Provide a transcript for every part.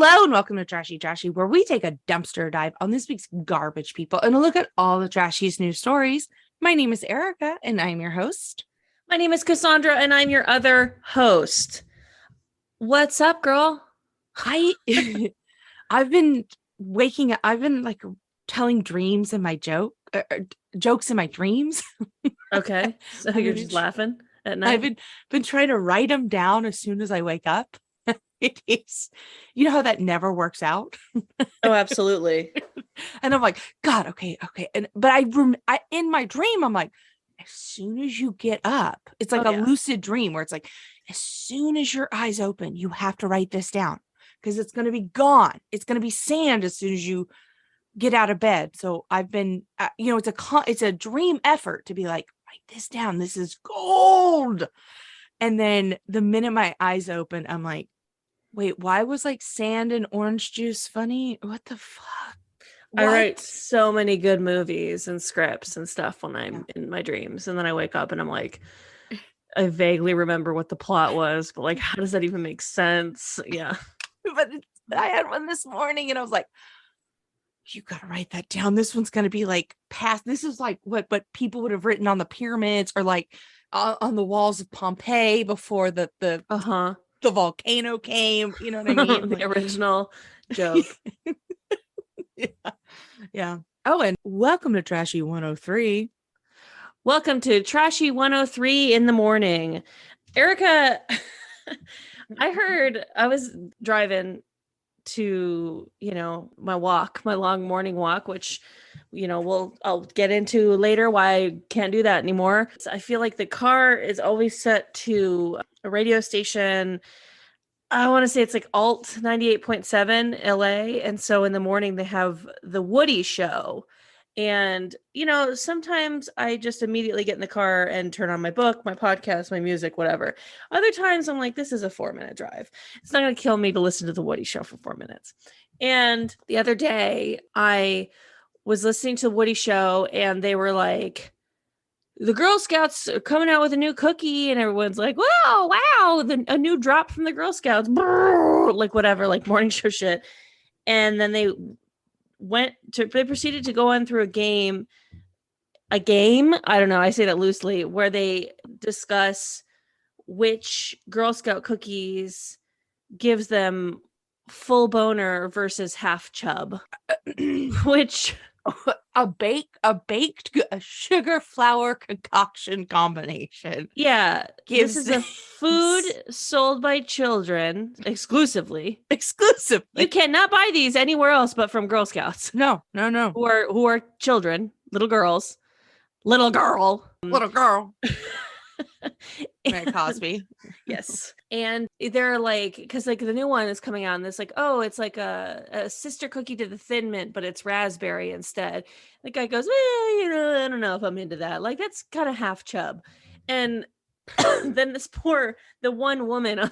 Hello and welcome to Trashy Trashy, where we take a dumpster dive on this week's garbage people and a look at all the trashiest news stories. My name is Erica and I'm your host. My name is Cassandra and I'm your other host. What's up, girl? I've been waking up. I've been like telling dreams in my jokes in my dreams. Okay, so you're just laughing at night. I've been trying to write them down as soon as I wake up. It is, you know how that never works out. Oh, absolutely. And I'm like, God, okay. But I in my dream, I'm like, as soon as you get up, it's like a lucid dream where it's like, as soon as your eyes open, you have to write this down because it's going to be gone. It's going to be sand as soon as you get out of bed. So I've been, it's a dream effort to be like, write this down. This is gold. And then the minute my eyes open, I'm like, wait, why was like sand and orange juice funny? What the fuck? What? I write so many good movies and scripts and stuff when I'm in my dreams. And then I wake up and I'm like, I vaguely remember what the plot was, but like, how does that even make sense? Yeah. But I had one this morning and I was like, you got to write that down. This one's going to be like past. This is like what people would have written on the pyramids or like on the walls of Pompeii before the volcano came, you know what I mean? The original joke. Yeah. Oh, and welcome to Trashy 103. Welcome to Trashy 103 in the morning. Erica, I was driving to, my long morning walk, which, I'll get into later why I can't do that anymore. So I feel like the car is always set to a radio station. I want to say it's like Alt 98.7 LA. And so in the morning they have the Woody Show. And, sometimes I just immediately get in the car and turn on my book, my podcast, my music, whatever. Other times I'm like, this is a 4-minute drive. It's not going to kill me to listen to the Woody Show for 4 minutes. And the other day I was listening to the Woody Show and they were like, the Girl Scouts are coming out with a new cookie, and everyone's like, wow, a new drop from the Girl Scouts, like whatever, like morning show shit. And then they proceeded to go on through a game, I don't know, I say that loosely, where they discuss which Girl Scout cookies gives them full boner versus half chub, which... a baked sugar flour concoction combination. Yeah, this is a food sold by children exclusively. You cannot buy these anywhere else but from Girl Scouts. No. Who are children, little girls. Little girl. Mary Cosby. Yes. And they're like, because like the new one is coming out and it's like, oh, it's like a sister cookie to the Thin Mint, but it's raspberry instead. The guy goes, I don't know if I'm into that. Like, that's kind of half chub. And then the one woman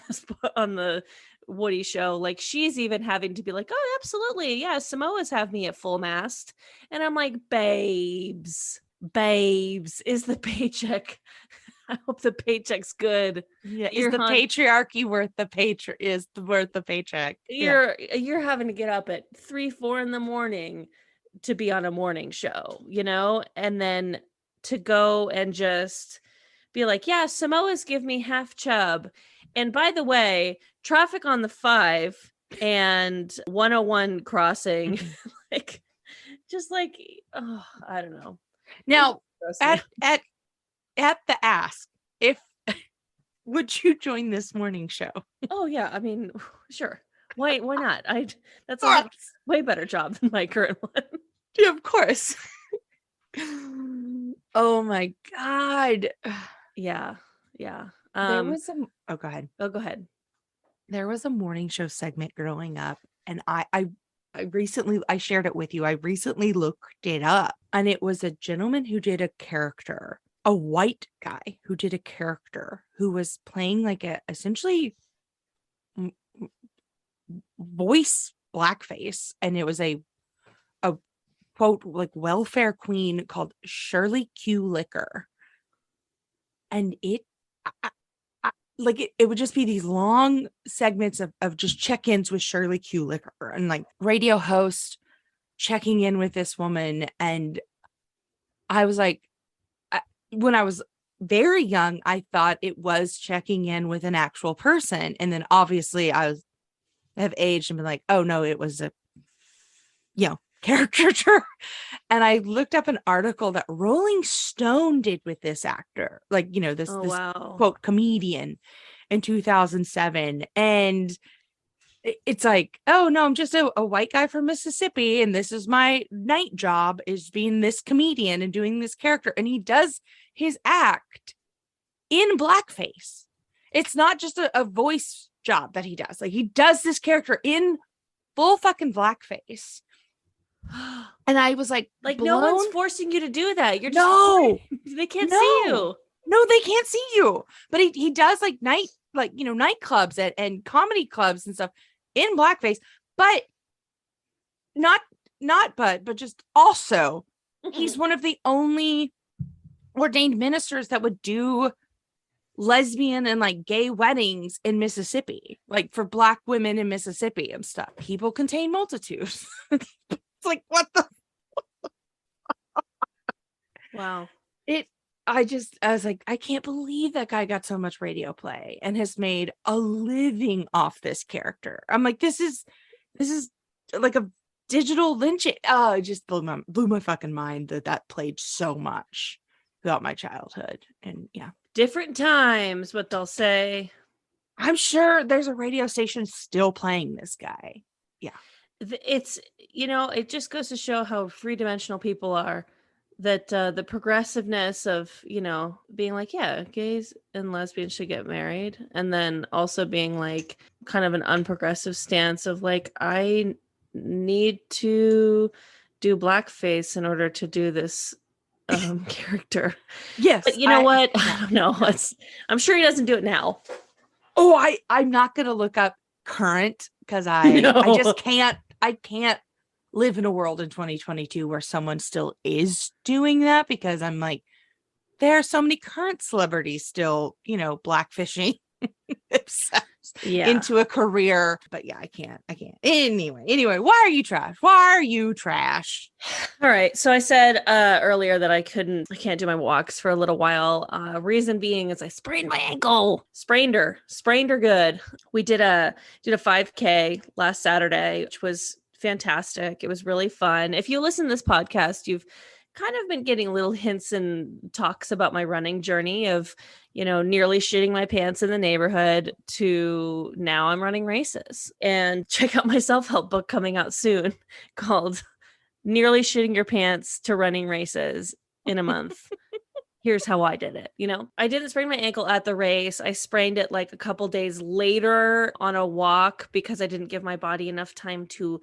on the Woody Show, like, she's even having to be like, oh, absolutely. Yeah, Samoas have me at full mast. And I'm like, babes, is the paycheck... I hope the paycheck's good. Yeah, is the patriarchy worth the paycheck? You're having to get up at 3-4 in the morning to be on a morning show, and then to go and just be like, yeah, Samoas give me half chub. And by the way, traffic on the 5 and 101 crossing, like, just like, oh, I don't know. Now, at the ask, would you join this morning show? Oh yeah, I mean, sure. Why not? That's a way better job than my current one. Yeah, of course. Oh my God. Yeah. There was go ahead. Oh, go ahead. There was a morning show segment growing up, and I recently, I shared it with you. I recently looked it up, and it was a gentleman who did a character. A white guy who did a character who was playing like essentially voice blackface. And it was a quote, like welfare queen called Shirley Q. Liquor. And like it would just be these long segments of just check-ins with Shirley Q. Liquor and like radio host checking in with this woman. And I was like, when I was very young, I thought it was checking in with an actual person. And then obviously have aged and been like, oh no, it was a, caricature. And I looked up an article that Rolling Stone did with this actor, like, this wow. quote comedian in 2007. And it's like, oh no, I'm just a white guy from Mississippi, and this is my night job, is being this comedian and doing this character. And he does his act in blackface. It's not just a voice job that he does. Like, he does this character in full fucking blackface. And I was like no one's forcing you to do that. You're just no, they can't see you. No, they can't see you. But he does like nightclubs and comedy clubs and stuff in blackface, but but just also he's one of the only ordained ministers that would do lesbian and like gay weddings in Mississippi, like for Black women in Mississippi and stuff. People contain multitudes. It's like, what the wow. I was like, I can't believe that guy got so much radio play and has made a living off this character. I'm like, this is like a digital lynching. Oh, it just blew my fucking mind that played so much throughout my childhood. And yeah, different times, what they'll say. I'm sure there's a radio station still playing this guy. Yeah, it's it just goes to show how three-dimensional people are. That the progressiveness of being like, yeah, gays and lesbians should get married, and then also being like kind of an unprogressive stance of like, I need to do blackface in order to do this character. Yes, but you know what? I don't know. I'm sure he doesn't do it now. Oh, I'm not gonna look up current because I just can't. I can't live in a world in 2022 where someone still is doing that, because I'm like, there are so many current celebrities still, blackfishing into a career. But yeah, I can't. Anyway, why are you trash? All right. So I said earlier that I can't do my walks for a little while. Reason being is I sprained my ankle. Sprained her good. We did a 5K last Saturday, which was fantastic. It was really fun. If you listen to this podcast, you've kind of been getting little hints and talks about my running journey of, nearly shitting my pants in the neighborhood to now I'm running races. And check out my self-help book coming out soon called Nearly Shitting Your Pants to Running Races in a Month. Here's how I did it. I didn't sprain my ankle at the race. I sprained it like a couple days later on a walk because I didn't give my body enough time to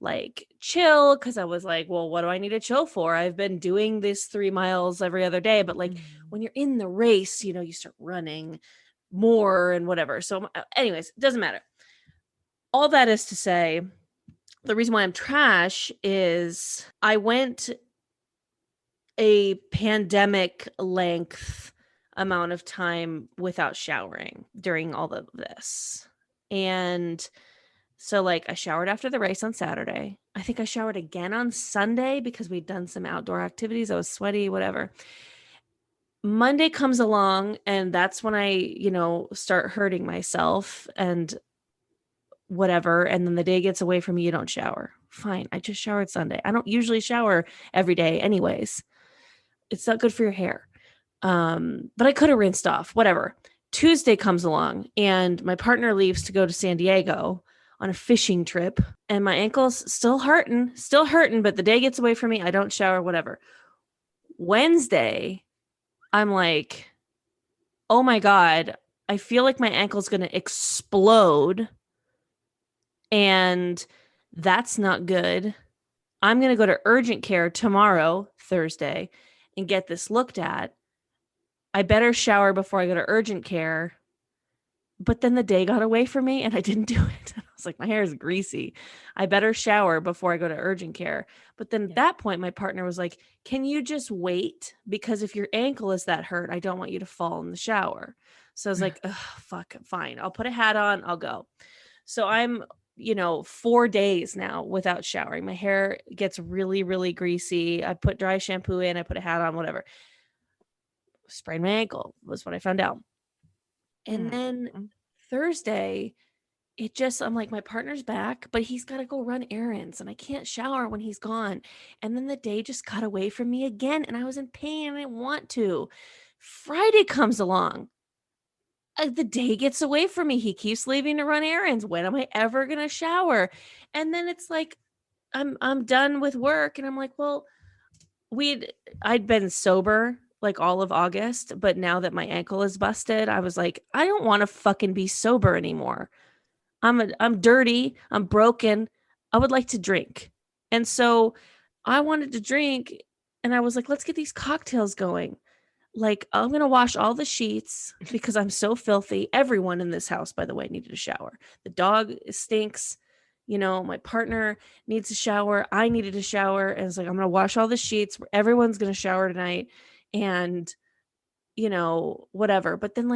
like chill, because I was like, well, what do I need to chill for? I've been doing this 3 miles every other day, but like when you're in the race, you start running more and whatever. So anyways, it doesn't matter. All that is to say, the reason why I'm trash is I went a pandemic length amount of time without showering during all of this. And so like I showered after the race on Saturday. I think I showered again on Sunday because we'd done some outdoor activities. I was sweaty, whatever. Monday comes along and that's when I, start hurting myself and whatever. And then the day gets away from me. You don't shower. Fine. I just showered Sunday. I don't usually shower every day anyways. It's not good for your hair. But I could have rinsed off, whatever. Tuesday comes along and my partner leaves to go to San Diego on a fishing trip, and my ankle's still hurting, but the day gets away from me. I don't shower, whatever. Wednesday, I'm like, oh my God, I feel like my ankle's going to explode. And that's not good. I'm going to go to urgent care tomorrow, Thursday, and get this looked at. I better shower before I go to urgent care But then the day got away from me and I didn't do it. I was like, my hair is greasy. I better shower before I go to urgent care. But then at that point, my partner was like, can you just wait? Because if your ankle is that hurt, I don't want you to fall in the shower. So I was like, ugh, fuck, fine. I'll put a hat on. I'll go. So I'm, 4 days now without showering. My hair gets really, really greasy. I put dry shampoo in, I put a hat on, whatever. Sprained my ankle was what I found out. And then Thursday, I'm like, my partner's back, but he's got to go run errands and I can't shower when he's gone. And then the day just got away from me again and I was in pain and I didn't want to. Friday comes along. The day gets away from me. He keeps leaving to run errands. When am I ever going to shower? And then it's like, I'm done with work. And I'm like, well, I'd been sober like all of August, but now that my ankle is busted, I was like, I don't want to fucking be sober anymore. I'm dirty, I'm broken. I would like to drink. And so I wanted to drink and I was like, let's get these cocktails going. Like, I'm going to wash all the sheets because I'm so filthy. Everyone in this house, by the way, needed a shower. The dog stinks. My partner needs a shower. I needed a shower. And it's like, I'm going to wash all the sheets. Everyone's going to shower tonight. And, whatever. But then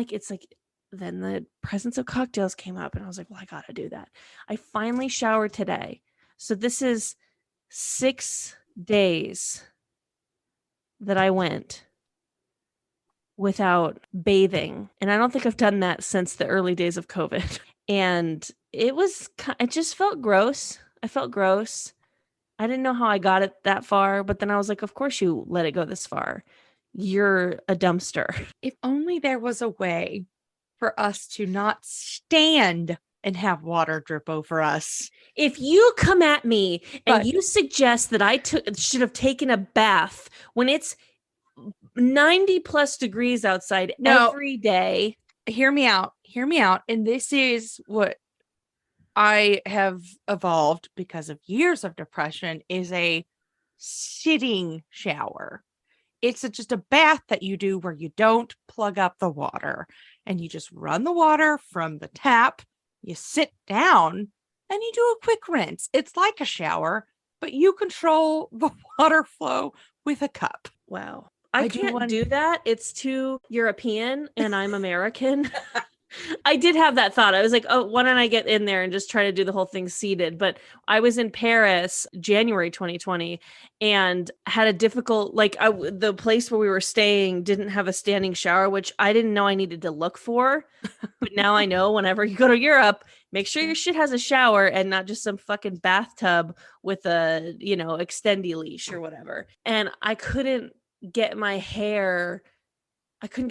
then the presence of cocktails came up and I was like, well, I got to do that. I finally showered today. So this is 6 days that I went without bathing. And I don't think I've done that since the early days of COVID. And it just felt gross. I felt gross. I didn't know how I got it that far, but then I was like, of course you let it go this far. You're a dumpster. If only there was a way for us to not stand and have water drip over us. If you come at me and you suggest that I should have taken a bath when it's 90 plus degrees outside every day. Hear me out. And this is what I have evolved because of years of depression is a sitting shower. It's just a bath that you do where you don't plug up the water and you just run the water from the tap. You sit down and you do a quick rinse. It's like a shower, but you control the water flow with a cup. Wow. I can't do that. It's too European and I'm American. I did have that thought. I was like, oh, why don't I get in there and just try to do the whole thing seated? But I was in Paris, January 2020, and had a difficult, the place where we were staying didn't have a standing shower, which I didn't know I needed to look for. But now I know whenever you go to Europe, make sure your shit has a shower and not just some fucking bathtub with a, extendy leash or whatever. And I couldn't get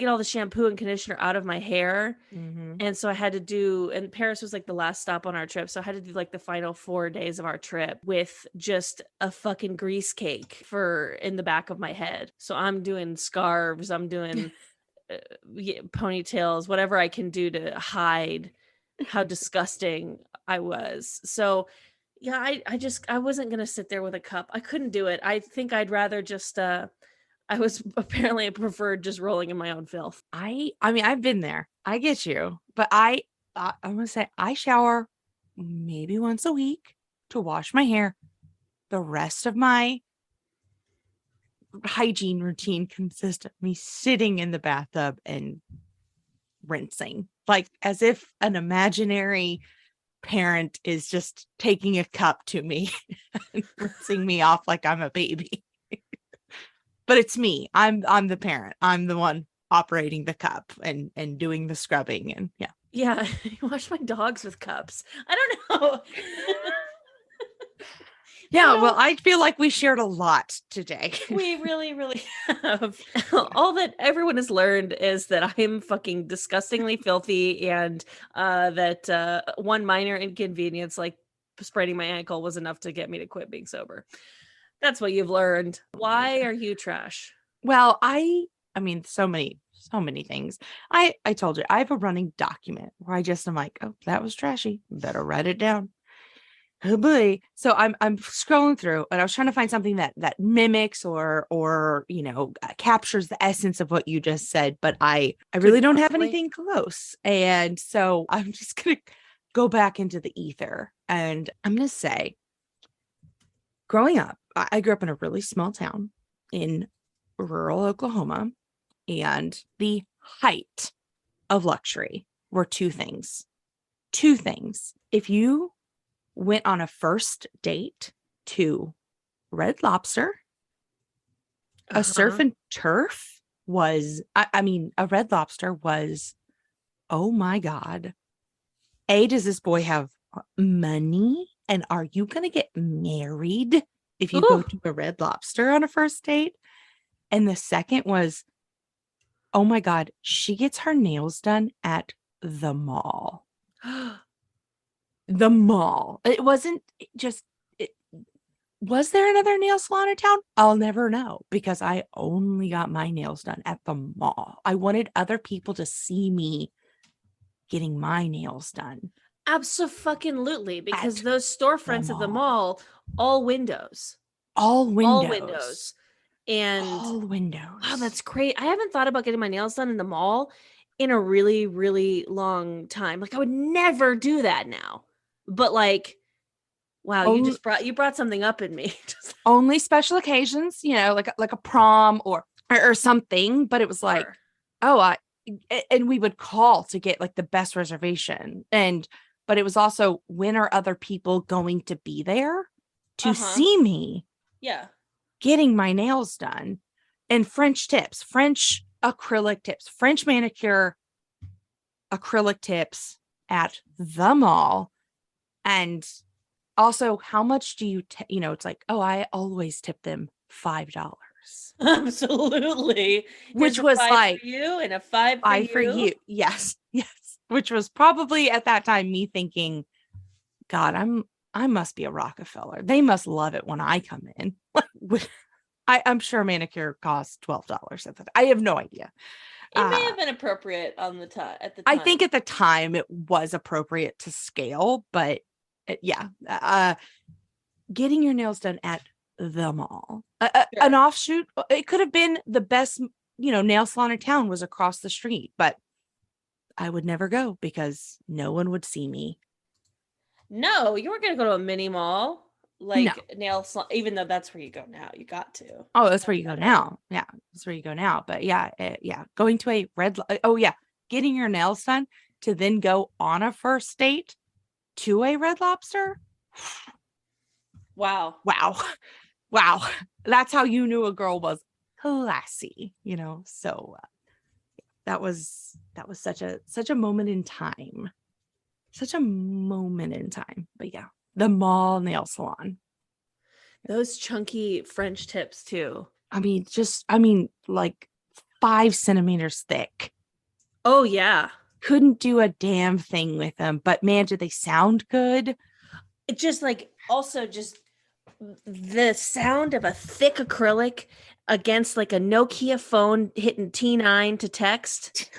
all the shampoo and conditioner out of my hair. Mm-hmm. And so I had to and Paris was like the last stop on our trip. So I had to do like the final 4 days of our trip with just a fucking grease cake in the back of my head. So I'm doing scarves. I'm doing ponytails, whatever I can do to hide how disgusting I was. So yeah, I wasn't going to sit there with a cup. I couldn't do it. I think I'd rather just, I preferred just rolling in my own filth. I mean, I've been there. I get you. But I'm going to say I shower maybe once a week to wash my hair. The rest of my hygiene routine consists of me sitting in the bathtub and rinsing, like as if an imaginary parent is just taking a cup to me and rinsing me off like I'm a baby. But it's me. I'm the parent. I'm the one operating the cup and doing the scrubbing and yeah. Yeah, you wash my dogs with cups. I don't know. Yeah, well, I feel like we shared a lot today. We really, really have. All that everyone has learned is that I'm fucking disgustingly filthy and that one minor inconvenience like spraining my ankle was enough to get me to quit being sober. That's what you've learned. Why are you trash? Well, I mean, so many things. I told you, I have a running document where I just am like, oh, that was trashy. Better write it down. Oh boy. So I'm scrolling through and I was trying to find something that mimics or captures the essence of what you just said, but I really Couldn't don't have possibly. anything close. And so I'm just gonna go back into the ether and I'm gonna say growing up, I grew up in a really small town in rural Oklahoma, and the height of luxury were two things. Two things. If you went on a first date to Red Lobster, a surf Uh-huh. and turf was, I mean, a Red Lobster was, oh my God. A, does this boy have money? And are you going to get married if you go Ooh. to a Red Lobster on a first date? And the second was, oh my God, she gets her nails done at the mall. The mall. It wasn't just, it, was there another nail salon in town? I'll never know because I only got my nails done at the mall. I wanted other people to see me getting my nails done Absolutely, because at those the storefronts at the mall. mall, all windows, All all windows. windows. And All wow, windows. that's great. I haven't thought about getting my nails done in the mall in a really, really long time. Like I would never do that now. But like, wow, On, you brought something up in me. Just only special occasions, like a prom or something, but it was like, sure. oh, and we would call to get like the best reservation. But it was also, when are other people going to be there to Uh-huh. see me Yeah. getting my nails done? And French tips, French acrylic tips, French manicure acrylic tips at the mall. And also, how much do you, it's like, oh, I always tip them $5, Absolutely. Here's which a was five like, for you and a five for I for you. you. Yes. Yes. Which was probably at that time me thinking, God, I must be a Rockefeller. They must love it when I come in. I'm sure manicure costs $12 at the I have no idea. It may have been appropriate on the time at the I think time. at the time it was appropriate to scale, but yeah, getting your nails done at the mall, an Sure. offshoot. It could have been the best, nail salon in town was across the street, but I would never go because no one would see me. No, you weren't gonna go to a mini mall No. like nail salon, even though that's where you go now. You got to. Oh, that's where you go Definitely. now. Yeah, that's where you go now. But yeah, yeah, going to a oh yeah, getting your nails done to then go on a first date to a Red Lobster. Wow. Wow. Wow. That's how you knew a girl was classy, So that was such a moment in time. Such a moment in time. But yeah, the mall nail salon. Those chunky French tips too. Like 5 centimeters thick. Oh yeah. Couldn't do a damn thing with them, but man, did they sound good? It just like also just the sound of a thick acrylic against like a Nokia phone hitting T9 to text.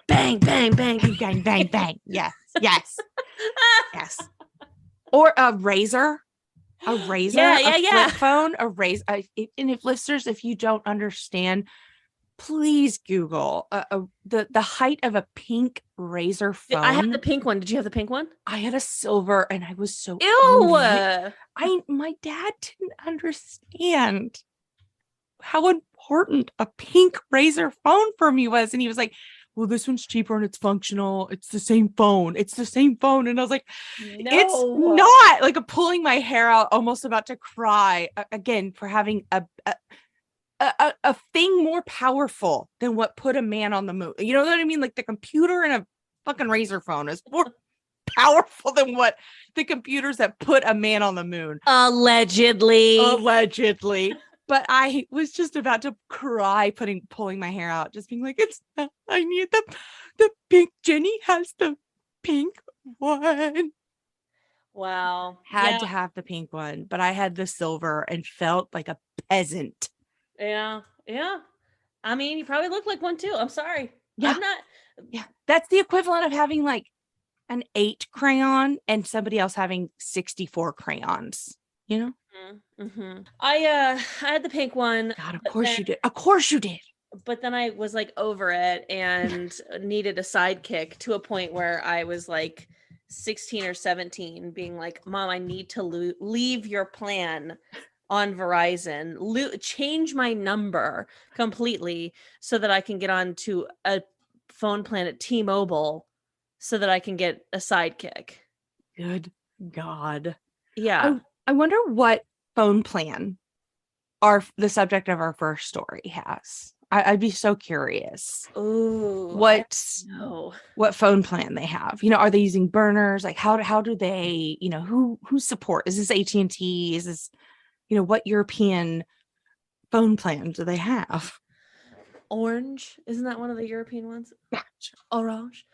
Bang, bang, bang, Bang, bang, bang, bang. Yes, yes, yes. Or a razor, Yeah, a yeah, flip yeah. phone, a razor. And if listeners, if you don't understand, please Google the height of a pink razor I had the phone. pink one. Did you have the pink one? I had a silver, and I was so envious. Ew. My dad didn't understand how important a pink razor phone for me was, and he was like, well, this one's cheaper and it's functional. It's the same phone. It's the same phone. And I was like, it's No. not. Like, I'm pulling my hair out, almost about to cry again for having a thing more powerful than what put a man on the moon. You know what I mean? Like, the computer and a fucking razor phone is more powerful than what the computers that put a man on the moon. Allegedly. But I was just about to cry, pulling my hair out, just being like, I need the pink. Jenny has the pink one. Wow. Had to have the pink one, but I had the silver and felt like a peasant. Yeah. Yeah. I mean, you probably look like one too. I'm sorry. Yeah. I'm not. Yeah. That's the equivalent of having like an 8 crayon and somebody else having 64 crayons, you know? I had the pink one. God, of course you did. Of course you did. But then I was like over it and needed a sidekick to a point where I was like 16 or 17 being like, Mom, I need to leave your plan on Verizon, change my number completely so that I can get on to a phone plan at T-Mobile so that I can get a sidekick. Good God. Yeah. I wonder what phone plan the subject of our first story has. I'd be so curious. Ooh, what phone plan they have. Are they using burners? Like how do they, who support? Is this AT&T? Is this, what European phone plan do they have? Orange, isn't that one of the European ones? Yeah. Orange.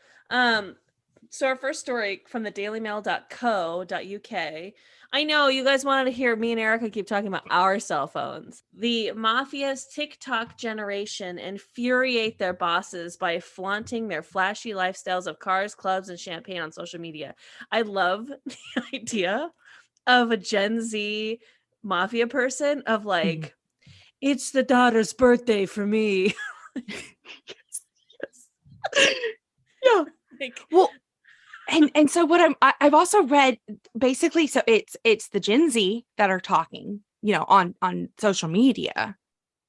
So our first story from the dailymail.co.uk. I know you guys wanted to hear me and Erica keep talking about our cell phones. The mafia's TikTok generation infuriate their bosses by flaunting their flashy lifestyles of cars, clubs, and champagne on social media. I love the idea of a Gen Z mafia person of like, it's the daughter's birthday for me. Yes. Yeah. Well, and so what I've also read basically, so it's the Gen Z that are talking, on social media.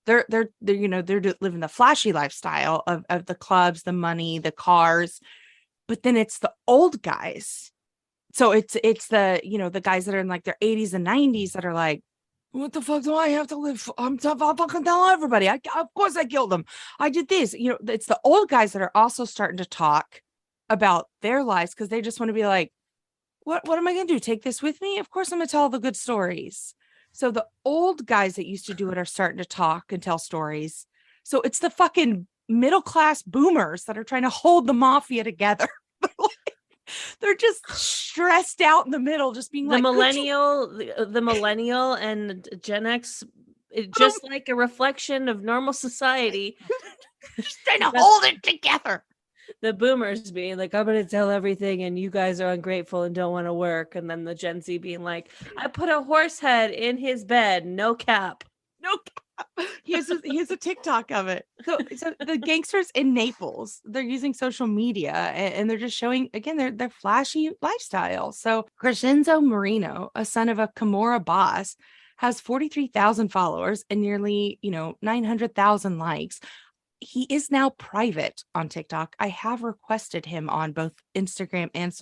They're living the flashy lifestyle of the clubs, the money, the cars, but then it's the old guys. So it's the, the guys that are in like their 80s and 90s that are like, what the fuck do I have to live for? I'll fucking tell everybody. Of course I killed them. I did this. It's the old guys that are also starting to talk about their lives because they just want to be like, what am I going to do? Take this with me? Of course I'm going to tell all the good stories. So the old guys that used to do it are starting to talk and tell stories. So it's the fucking middle class boomers that are trying to hold the mafia together. They're just stressed out in the middle, just being the millennial and Gen X, just like a reflection of normal society. Just trying to hold it together. The boomers being like, I'm going to tell everything and you guys are ungrateful and don't want to work. And then the Gen Z being like, I put a horse head in his bed. No cap. No cap. Here's a TikTok of it. So the gangsters in Naples, they're using social media and they're just showing, again, their flashy lifestyle. So Crescenzo Marino, a son of a Camorra boss, has 43,000 followers and nearly, 900,000 likes. He is now private on TikTok. I have requested him on both Instagram and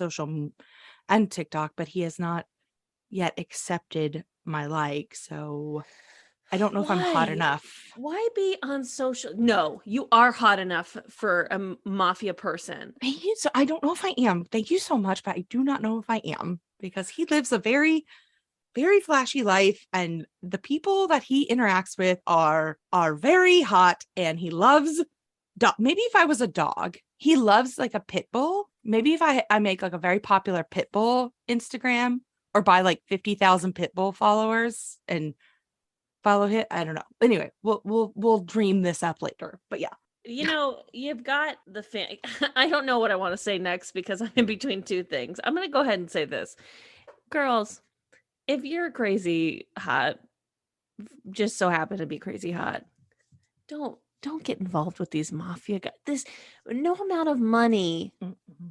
and TikTok, but he has not yet accepted my like. So I don't know if I'm hot enough. Why be on social? No, you are hot enough for a mafia person. Thank you. So I don't know if I am. Thank you so much, but I do not know if I am because he lives a very, very flashy life and the people that he interacts with are very hot and he loves maybe if I was a dog, he loves like a pit bull. Maybe if I make like a very popular pit bull Instagram or buy like 50,000 pit bull followers and follow him. I don't know. Anyway, we'll dream this up later. But yeah. You've got the fan. I don't know what I want to say next because I'm in between two things. I'm going to go ahead and say this. Girls, if you're crazy hot, just so happen to be crazy hot, don't get involved with these mafia guys. This no amount of money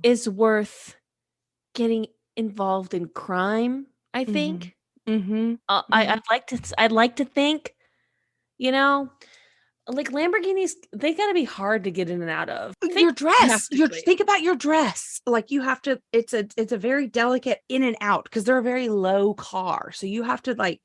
is worth getting involved in crime, I think. I'd like to think, like Lamborghinis, they got to be hard to get in and out of. Your dress. Think about your dress. Like you have to. It's a very delicate in and out because they're a very low car, so you have to like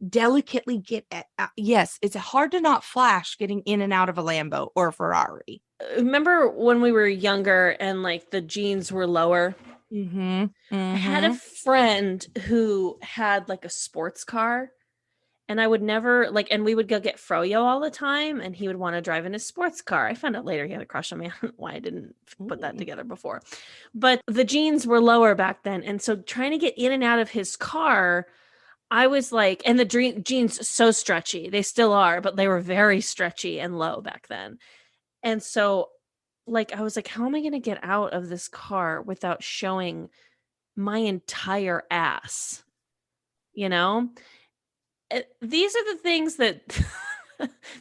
delicately get at. Yes, it's hard to not flash getting in and out of a Lambo or a Ferrari. Remember when we were younger and like the jeans were lower? I had a friend who had like a sports car. And I would never and we would go get froyo all the time and he would want to drive in his sports car. I found out later he had a crush on me. I don't know why I didn't put that together before. But the jeans were lower back then. And so trying to get in and out of his car, I was like, and the jeans so stretchy. They still are, but they were very stretchy and low back then. And so like, I was like, how am I going to get out of this car without showing my entire ass? You know, these are the things that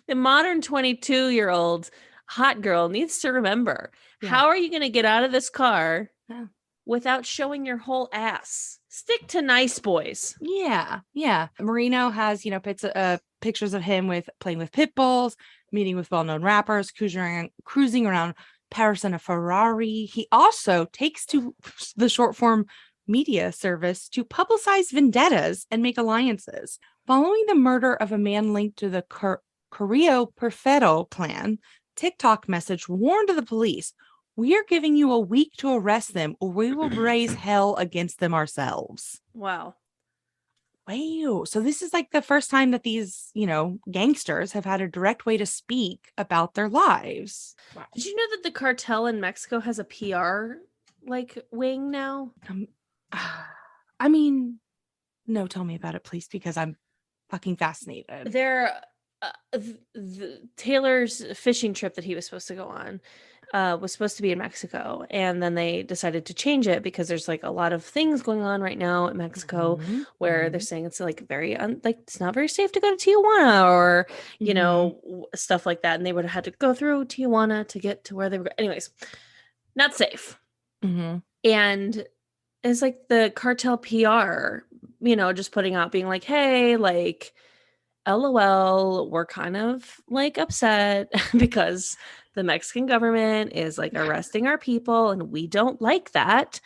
the modern 22-year-old hot girl needs to remember. Yeah. How are you going to get out of this car Yeah. without showing your whole ass? Stick to nice boys. Yeah. Yeah. Marino has, pictures of him playing with pit bulls, meeting with well-known rappers, cruising around Paris in a Ferrari. He also takes to the short form media service to publicize vendettas and make alliances. Following the murder of a man linked to the Carrillo Perfetto plan, TikTok message warned the police, "We are giving you a week to arrest them, or we will raise hell against them ourselves." Wow. Wow. So this is like the first time that these, gangsters have had a direct way to speak about their lives. Wow. Did you know that the cartel in Mexico has a PR wing now? I mean, no, tell me about it, please, because I'm fucking fascinated. They're Taylor's fishing trip that he was supposed to go on was supposed to be in Mexico, and then they decided to change it because there's like a lot of things going on right now in Mexico where they're saying it's like very it's not very safe to go to Tijuana or stuff like that, and they would have had to go through Tijuana to get to where they were. Anyways, not safe. And it's like the cartel PR, just putting out being like, hey, like, LOL, we're kind of like upset because the Mexican government is like arresting our people and we don't like that.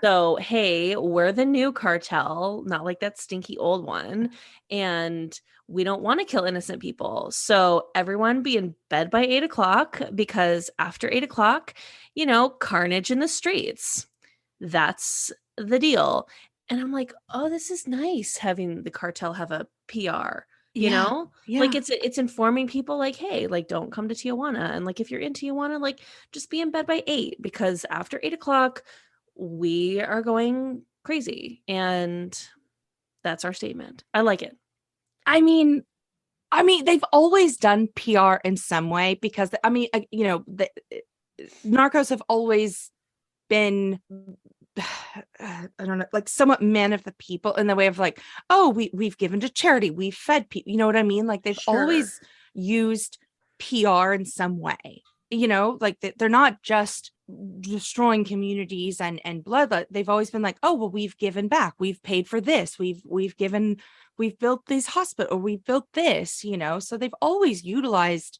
So, hey, we're the new cartel, not like that stinky old one. And we don't want to kill innocent people. So everyone be in bed by 8:00 because after 8:00, carnage in the streets. That's the deal. And I'm like, oh, this is nice having the cartel have a PR. Like it's informing people like, hey, like, don't come to Tijuana. And like, if you're in Tijuana, like, just be in bed by 8 because after 8:00, we are going crazy. And that's our statement. I like it. I mean, they've always done PR in some way because, the narcos have always been, I don't know, like somewhat men of the people in the way of like, oh, we've given to charity, we've fed people, you know what I mean? Like they've always used PR in some way, like they're not just destroying communities and blood. They've always been like, oh, well, we've given back, we've paid for this, we've built these hospitals, we've built this, so they've always utilized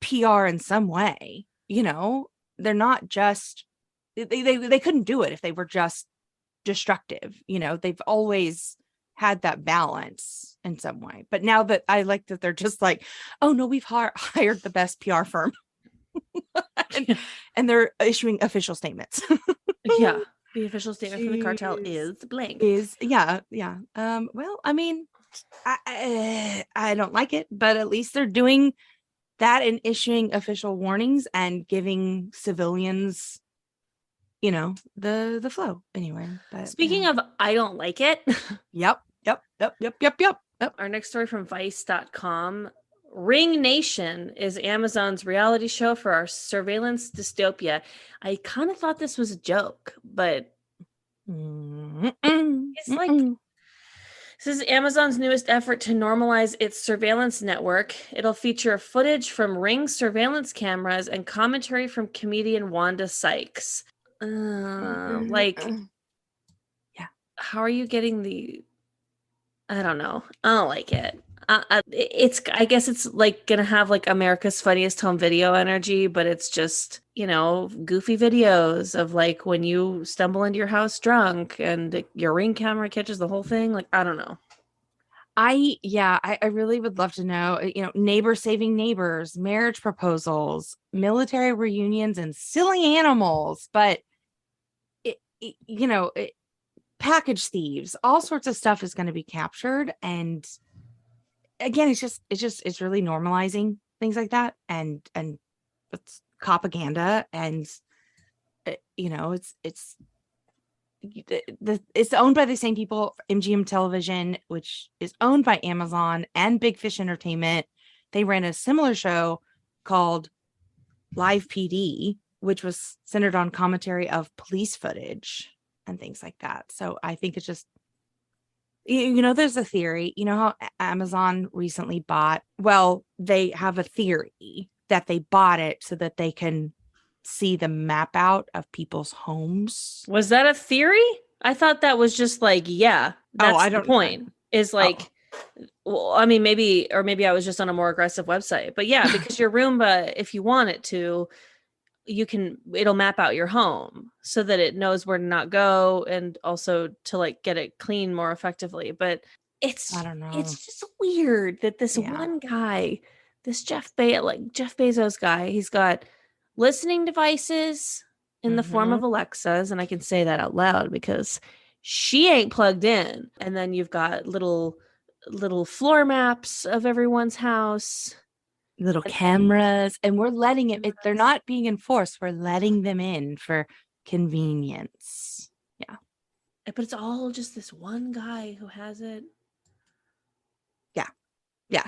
PR in some way. They're not just they couldn't do it if they were just destructive. They've always had that balance in some way. But now that I like that they're just like, oh no, we've hired the best PR firm. and they're issuing official statements. Yeah. The official statement from the cartel is blank. Yeah. Well, I mean, I don't like it, but at least they're doing that and issuing official warnings and giving civilians the flow anyway. But speaking of I don't like it. Yep. Our next story from vice.com. Ring Nation is Amazon's reality show for our surveillance dystopia. I kind of thought this was a joke, but it's like, this is Amazon's newest effort to normalize its surveillance network. It'll feature footage from Ring surveillance cameras and commentary from comedian Wanda Sykes. How are you getting I don't know. I don't like it. I guess it's like gonna have like America's Funniest Home Video energy, but it's just, goofy videos of like when you stumble into your house drunk and your Ring camera catches the whole thing. Like, I don't know. I really would love to know, neighbors saving neighbors, marriage proposals, military reunions, and silly animals. But package thieves, all sorts of stuff is going to be captured. And again, it's really normalizing things like that. And it's propaganda. And, it's owned by the same people, MGM Television, which is owned by Amazon and Big Fish Entertainment. They ran a similar show called Live PD, which was centered on commentary of police footage and things like that. So I think it's just, there's a theory. You know how Amazon recently bought, well, they have a theory that they bought it so that they can see the map out of people's homes. Was that a theory? I thought that was just like, yeah, that's I the don't point. Is like, well, I mean, maybe I was just on a more aggressive website, but yeah, because your Roomba, if you want it to, it'll map out your home so that it knows where to not go, and also to like get it clean more effectively. But I don't know. it's just weird that this one guy, this Jeff Bezos guy, he's got listening devices in the form of Alexas, and I can say that out loud because she ain't plugged in. And then you've got little floor maps of everyone's house, little cameras, and we're letting it, they're not being enforced, we're letting them in for convenience. Yeah, but it's all just this one guy who has it.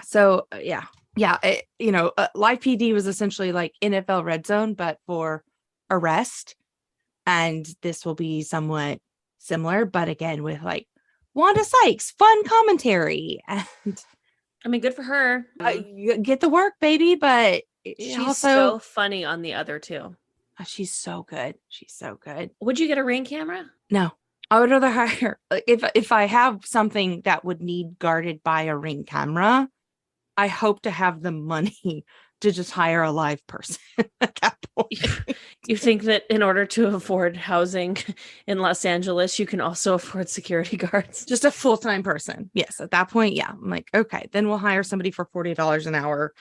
So Live PD was essentially like NFL Red Zone but for arrest, and this will be somewhat similar, but again with like Wanda Sykes fun commentary. And I mean, good for her. You get the work, baby, but she's also so funny on the other two. She's so good. Would you get a Ring camera? No, I would rather hire, if I have something that would need guarded by a Ring camera, I hope to have the money to just hire a live person at that point. You think that in order to afford housing in Los Angeles, you can also afford security guards? Just a full-time person. Yes, at that point, yeah. I'm like, okay, then we'll hire somebody for $40 an hour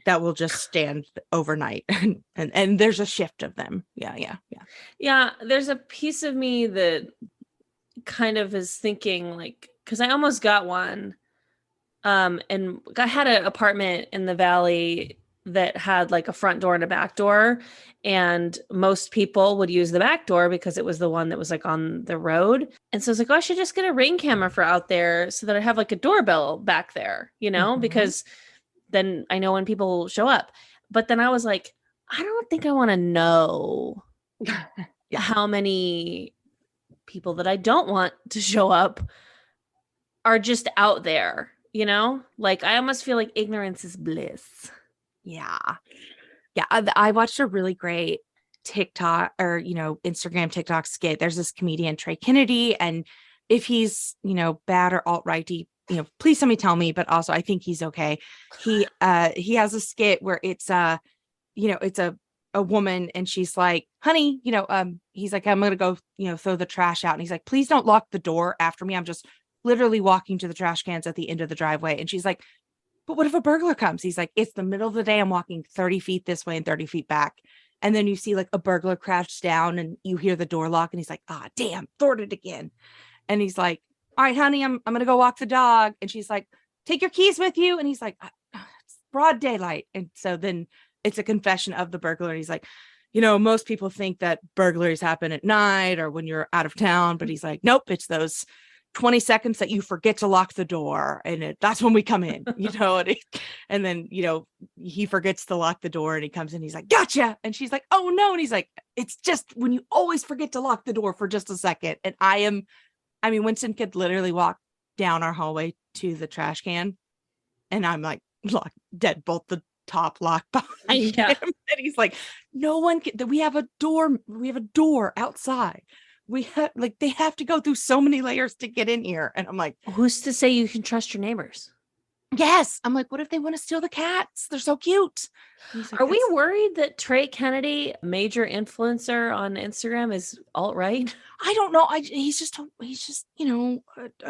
that will just stand overnight, and there's a shift of them. Yeah. There's a piece of me that kind of is thinking like, because I almost got one, and I had an apartment in the Valley that had like a front door and a back door, and most people would use the back door because it was the one that was like on the road. And so I was like, oh, I should just get a Ring camera for out there so that I have like a doorbell back there, because then I know when people show up. But then I was like, I don't think I want to know how many people that I don't want to show up are just out there, like I almost feel like ignorance is bliss. Yeah. I watched a really great TikTok or, Instagram TikTok skit. There's this comedian, Trey Kennedy, and if he's, bad or alt-righty, please somebody tell me, but also I think he's okay. He has a skit where it's it's a woman, and she's like, honey, he's like, I'm gonna go, throw the trash out, and he's like, please don't lock the door after me, I'm just literally walking to the trash cans at the end of the driveway. And she's like, but what if a burglar comes? He's like, it's the middle of the day, I'm walking 30 feet this way and 30 feet back. And then you see like a burglar crash down and you hear the door lock, and he's like, damn, thwarted again. And he's like, all right, honey, I'm gonna go walk the dog. And she's like, take your keys with you. And he's like, it's broad daylight. And so then it's a confession of the burglar. He's like, most people think that burglaries happen at night or when you're out of town, but he's like, nope, it's those 20 seconds that you forget to lock the door, and that's when we come in, and then he forgets to lock the door, and he comes in, he's like, gotcha. And she's like, oh no. And he's like, it's just when you always forget to lock the door for just a second. And Winston could literally walk down our hallway to the trash can, and I'm like, lock, deadbolt the top lock behind him. And he's like, no one can, we have a door outside. We have they have to go through so many layers to get in here. And I'm like, who's to say you can trust your neighbors? Yes. I'm like, what if they want to steal the cats? They're so cute. Like, are we worried that Trey Kennedy, major influencer on Instagram, is alt-right? I don't know. He's just a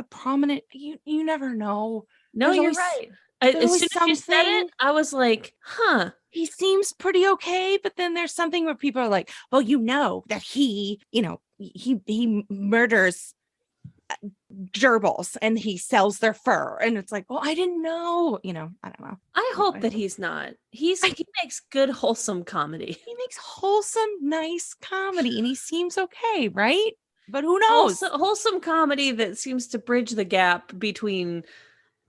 prominent, you never know. No, you're right. As soon as you said it, I was like, huh. He seems pretty okay, but then there's something where people are like, well, that he murders gerbils and he sells their fur, and it's like, well, I didn't know, I don't know. I hope that he's not. He makes good wholesome comedy. He makes wholesome, nice comedy, and he seems okay, right? But who knows? Wholesome comedy that seems to bridge the gap between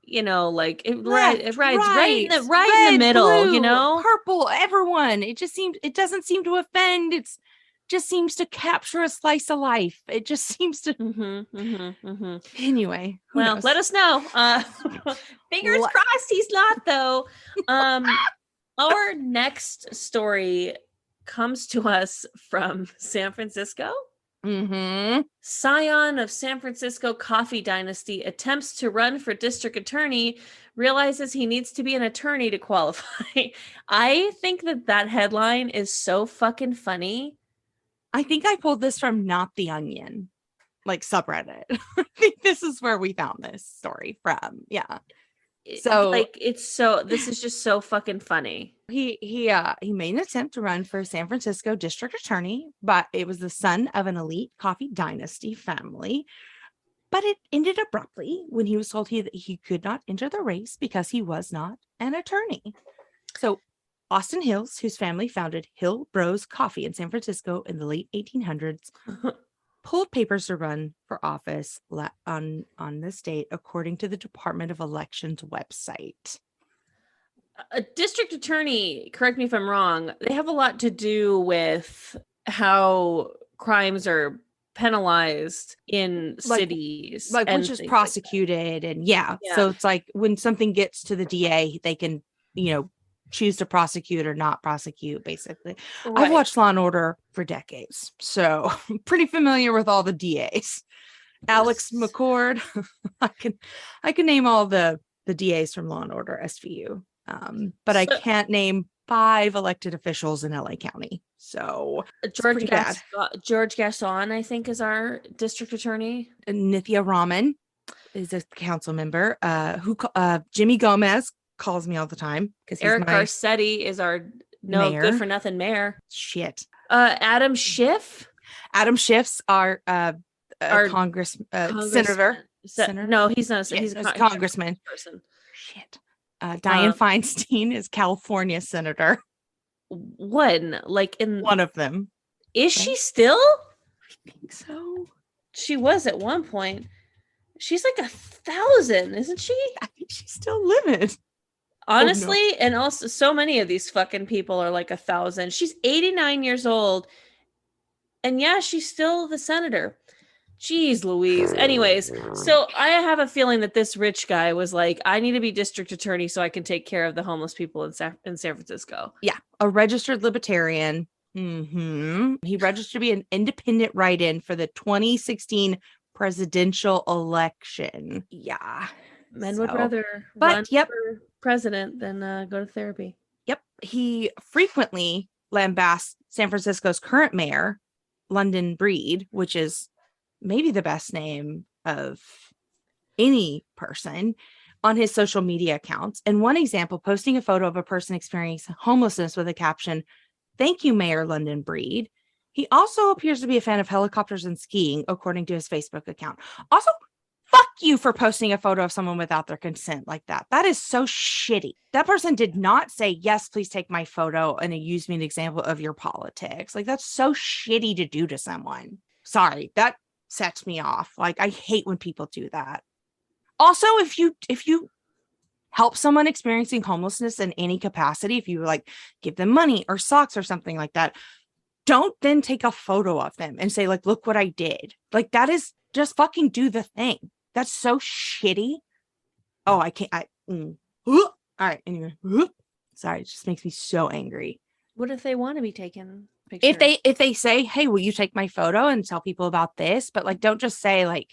like it, Left, it rides right, right in the red, middle, blue, purple, everyone. It doesn't seem to offend. Just seems to capture a slice of life. It just seems to. Anyway, who well, knows? let us know. Fingers crossed he's not, though. Our next story comes to us from San Francisco. Scion of San Francisco coffee dynasty attempts to run for district attorney, realizes he needs to be an attorney to qualify. I think that headline is so fucking funny. I think I pulled this from Not the Onion, like subreddit. I think this is where we found this story from. Yeah. So like this is just so fucking funny. He made an attempt to run for San Francisco district attorney, but it was the son of an elite coffee dynasty family. But it ended abruptly when he was told he could not enter the race because he was not an attorney. So Austin Hills, whose family founded Hill Bros Coffee in San Francisco in the late 1800s, pulled papers to run for office on this date, according to the Department of Elections website. A district attorney, correct me if I'm wrong, they have a lot to do with how crimes are penalized in cities, like which is prosecuted, and so it's like when something gets to the DA, they can choose to prosecute or not prosecute, basically. Right. I've watched Law and Order for decades, so I'm pretty familiar with all the DAs. Alex McCord. I can name all the DAs from Law and Order SVU, but I can't name 5 elected officials in LA County. So George Gasson, I think, is our district attorney. Nithya Raman is a council member. Jimmy Gomez calls me all the time because Eric Garcetti is our mayor. Good for nothing mayor. Shit. Adam Schiff. Adam Schiff's our senator. No, he's not. He's a congressman. Person. Shit. Dianne Feinstein is California senator. One of them. Is she still? I think so. She was at one point. She's like 1,000, isn't she? I think she's still living. Honestly, and also so many of these fucking people are like 1,000. She's 89 years old. And she's still the senator. Jeez Louise. Anyways, so I have a feeling that this rich guy was like, I need to be district attorney so I can take care of the homeless people in San Francisco. Yeah. A registered libertarian. He registered to be an independent write-in for the 2016 presidential election. Yeah. Men would rather run for president than go to therapy. Yep. He frequently lambasts San Francisco's current mayor, London Breed, which is maybe the best name of any person, on his social media accounts. And one example, posting a photo of a person experiencing homelessness with a caption, "Thank you, Mayor London Breed." He also appears to be a fan of helicopters and skiing, according to his Facebook account. Also, fuck you for posting a photo of someone without their consent like that. That is so shitty. That person did not say, "Yes, please take my photo," and use me an example of your politics. Like, that's so shitty to do to someone. Sorry, that sets me off. Like, I hate when people do that. Also, if you help someone experiencing homelessness in any capacity, if you give them money or socks or something like that, don't then take a photo of them and say, look what I did. That is just fucking do the thing. That's so shitty. Oh, I can't. All right. Anyway, sorry. It just makes me so angry. What if they want to be taken pictures? If they say, "Hey, will you take my photo and tell people about this?" But don't just say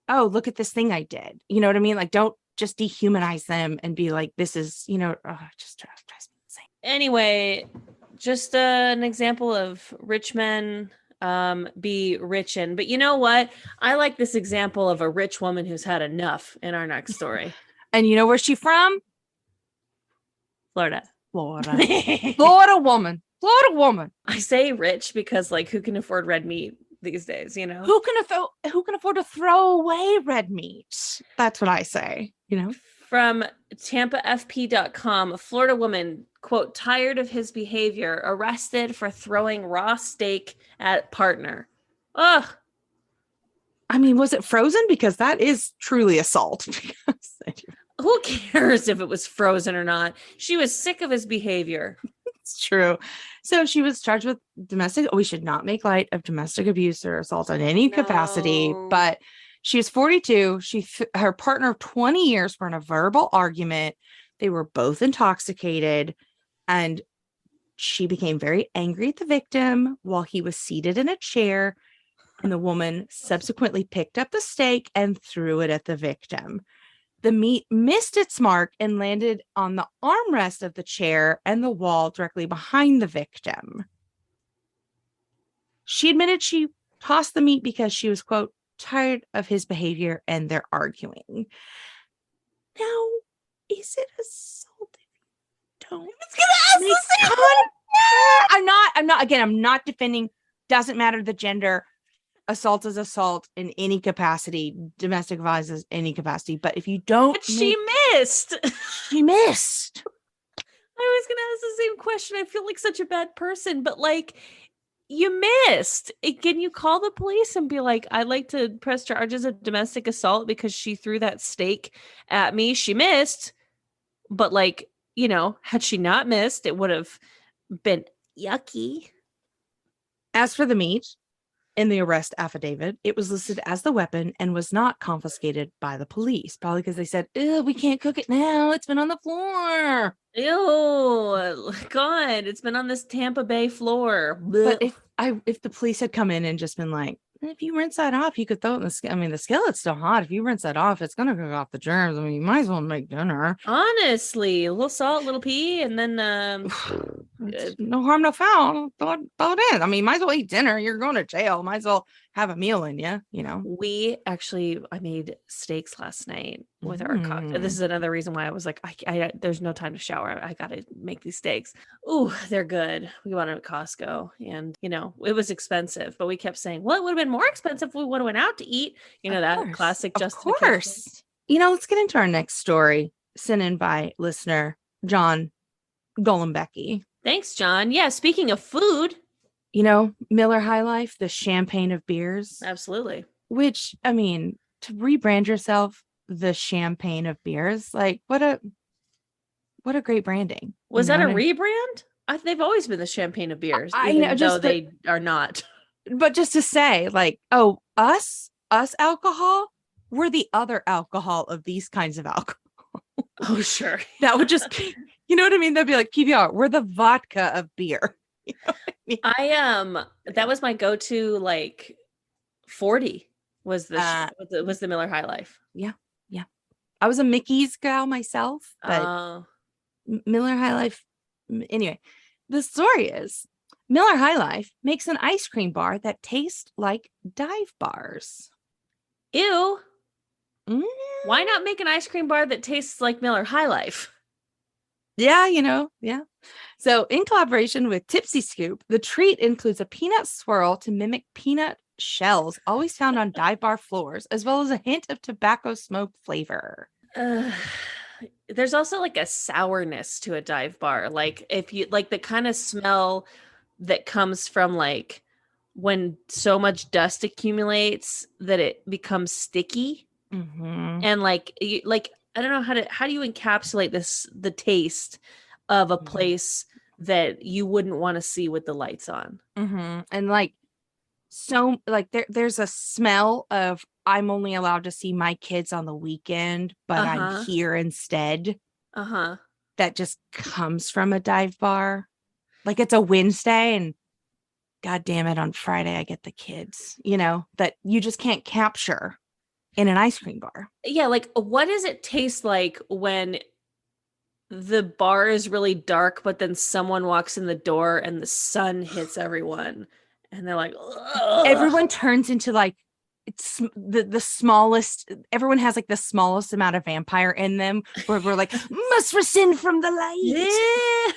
"Oh, look at this thing I did." You know what I mean? Don't just dehumanize them and be like, "This is," just drives me insane. Anyway, just an example of rich men be rich-in. But you know what? I like this example of a rich woman who's had enough in our next story. And you know where she's from? Florida. Florida woman. I say rich because who can afford red meat these days, Who can afford to throw away red meat? That's what I say, From TampaFP.com, a Florida woman, quote, tired of his behavior, arrested for throwing raw steak at partner. Ugh. I mean, was it frozen? Because that is truly assault. Who cares if it was frozen or not? She was sick of his behavior. It's true. So she was charged with domestic. We should not make light of domestic abuse or assault in any capacity, No. but she was 42. Her partner of 20 years were in a verbal argument. They were both intoxicated, and she became very angry at the victim while he was seated in a chair. And the woman subsequently picked up the steak and threw it at the victim. The meat missed its mark and landed on the armrest of the chair and the wall directly behind the victim. She admitted she tossed the meat because she was, quote, tired of his behavior and they're arguing. Now, is it assault if you don't? I was gonna ask the same question. I'm not defending, doesn't matter the gender. Assault is assault in any capacity. Domestic violence is any capacity. But if you don't, But she missed. She missed. I was gonna ask the same question. I feel like such a bad person, but like, you missed. Can you call the police and be like, I'd like to press charges of domestic assault because she threw that steak at me? She missed, but like, had she not missed, it would have been yucky. As for the meat, in the arrest affidavit, it was listed as the weapon and was not confiscated by the police, probably because they said, ew, we can't cook it now. It's been on the floor. Ew, God, it's been on this Tampa Bay floor. But if the police had come in and just been like, if you rinse that off, you could throw it in the skillet. I mean, the skillet's still hot. If you rinse that off, it's going to cook off the germs. I mean, you might as well make dinner. Honestly, a little salt, a little pea, and then no harm, no foul. Throw it in. I mean, might as well eat dinner. You're going to jail. Might as well have a meal in you, I made steaks last night with our cocktail. This is another reason why I was like, I there's no time to shower. I gotta make these steaks. Ooh, they're good. We went to Costco, and it was expensive, but we kept saying, well, it would have been more expensive if we would have went out to eat. That classic justification. Of course. Let's get into our next story, sent in by listener John Golombecki. Thanks, John. Yeah, speaking of food, Miller High Life, the champagne of beers. Absolutely. Which, I mean, to rebrand yourself the champagne of beers, like what a great branding. Was that a rebrand? They've always been the champagne of beers. I know, though they are not. But just to say, like, oh, us alcohol, we're the other alcohol of these kinds of alcohol. Oh, sure. That would just be, you know what I mean? That'd be like PBR. We're the vodka of beer. You know what I mean? That was my go-to, like 40 was the Miller High Life. Yeah. I was a Mickey's gal myself, but Miller High Life. Anyway, the story is Miller High Life makes an ice cream bar that tastes like dive bars. Ew. Why not make an ice cream bar that tastes like Miller High Life? Yeah, yeah. So in collaboration with Tipsy Scoop, the treat includes a peanut swirl to mimic peanut shells always found on dive bar floors, as well as a hint of tobacco smoke flavor. There's also like a sourness to a dive bar. Like if you like the kind of smell that comes from like when so much dust accumulates that it becomes sticky. Mm-hmm. And like I don't know how do you encapsulate the taste of a place that you wouldn't want to see with the lights on. Mm-hmm. And like so like there's a smell of I'm only allowed to see my kids on the weekend, but I'm here instead. That just comes from a dive bar. Like it's a Wednesday and God damn it, on Friday I get the kids, that you just can't capture in an ice cream bar. Yeah, like what does it taste like when the bar is really dark, but then someone walks in the door and the sun hits everyone and they're like, ugh. Everyone turns into like it's the smallest. Everyone has like the smallest amount of vampire in them where we're like, must rescind from the light. Yeah.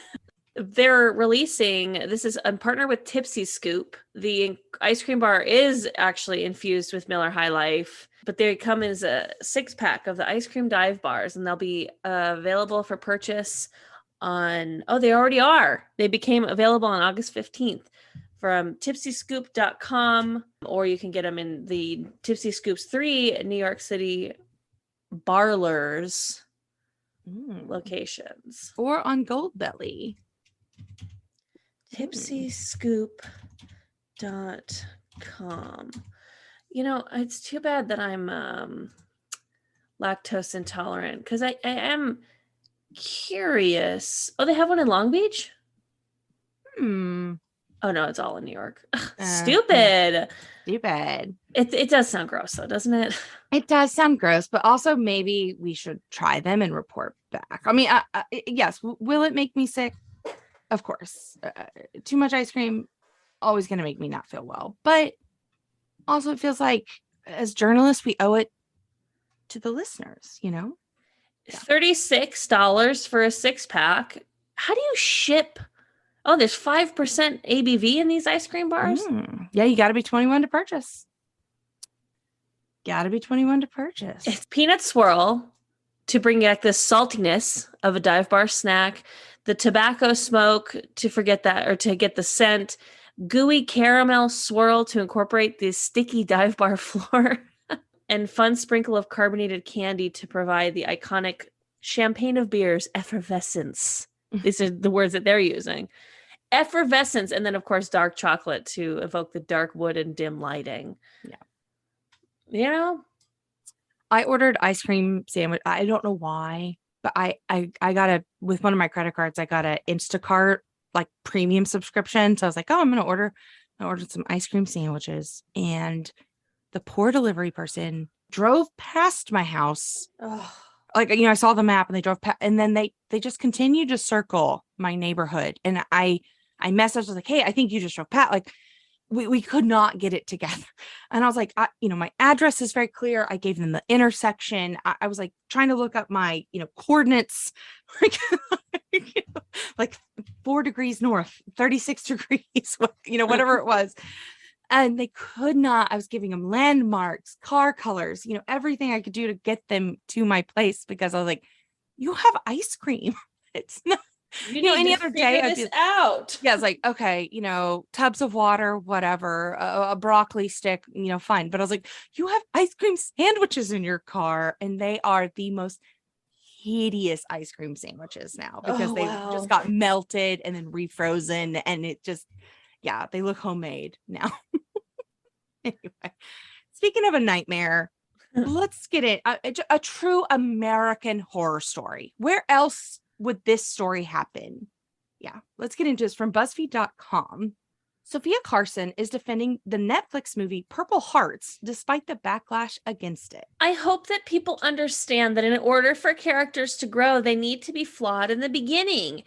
They're releasing, this is a partner with Tipsy Scoop. The ice cream bar is actually infused with Miller High Life, but they come as a 6-pack of the ice cream dive bars, and they'll be available for purchase they already are. They became available on August 15th from tipsyscoop.com, or you can get them in the Tipsy Scoops 3 New York City Barlers locations. Or on Goldbelly. Tipsyscoop.com. You know, it's too bad that I'm lactose intolerant, because I am curious. Oh, they have one in Long Beach? Oh no, it's all in New York. Stupid. Stupid. It does sound gross though, doesn't it? It does sound gross, but also maybe we should try them and report back. I mean, yes. Will it make me sick? Of course. Too much ice cream, always going to make me not feel well. But also it feels like as journalists, we owe it to the listeners, you know? $36 for a 6-pack. How do you ship? Oh, there's 5% ABV in these ice cream bars? Yeah, you got to be 21 to purchase. Got to be 21 to purchase. It's peanut swirl to bring back the saltiness of a dive bar snack, the tobacco smoke to forget that, or to get the scent, gooey caramel swirl to incorporate the sticky dive bar floor, and fun sprinkle of carbonated candy to provide the iconic champagne of beers effervescence. These are the words that they're using. Effervescence. And then, of course, dark chocolate to evoke the dark wood and dim lighting. Yeah. You know? I ordered ice cream sandwich. I don't know why, but I got with one of my credit cards, I got a Instacart like premium subscription. So I was like, oh, I ordered some ice cream sandwiches, and the poor delivery person drove past my house. Oh. Like, you know, I saw the map and they drove past, and then they just continued to circle my neighborhood. And I messaged, I was like, hey, I think you just drove past. Like, we could not get it together. And I was like, my address is very clear. I gave them the intersection. I was like trying to look up my, coordinates, like 4 degrees north, 36 degrees, whatever it was. And they could not. I was giving them landmarks, car colors, everything I could do to get them to my place, because I was like, you have ice cream. It's not, any other day I'd be out. Yeah, it's like, okay, tubs of water, whatever, a broccoli stick, fine. But I was like, you have ice cream sandwiches in your car, and they are the most hideous ice cream sandwiches now, because they just got melted and then refrozen, and it just, yeah, they look homemade now. Anyway, speaking of a nightmare, let's get it. A true American horror story. Where else would this story happen? Yeah, let's get into this from BuzzFeed.com. Sofia Carson is defending the Netflix movie Purple Hearts despite the backlash against it. I hope that people understand that in order for characters to grow, they need to be flawed in the beginning.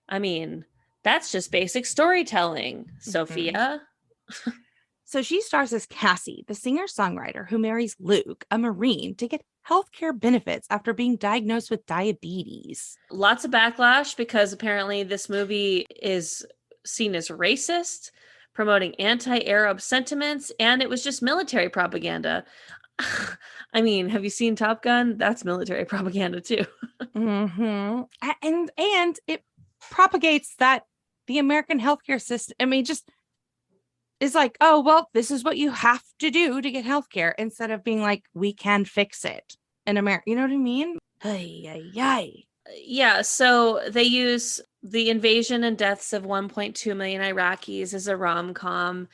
I mean, that's just basic storytelling, Sophia. So she stars as Cassie, the singer-songwriter who marries Luke, a Marine, to get healthcare benefits after being diagnosed with diabetes. Lots of backlash because apparently this movie is seen as racist, promoting anti-Arab sentiments, and it was just military propaganda. I mean, have you seen Top Gun? That's military propaganda too. And it propagates that the American healthcare system, is like, oh, well, this is what you have to do to get healthcare, instead of being like, we can fix it in America. You know what I mean? Yeah, so they use the invasion and deaths of 1.2 million Iraqis as a rom-com,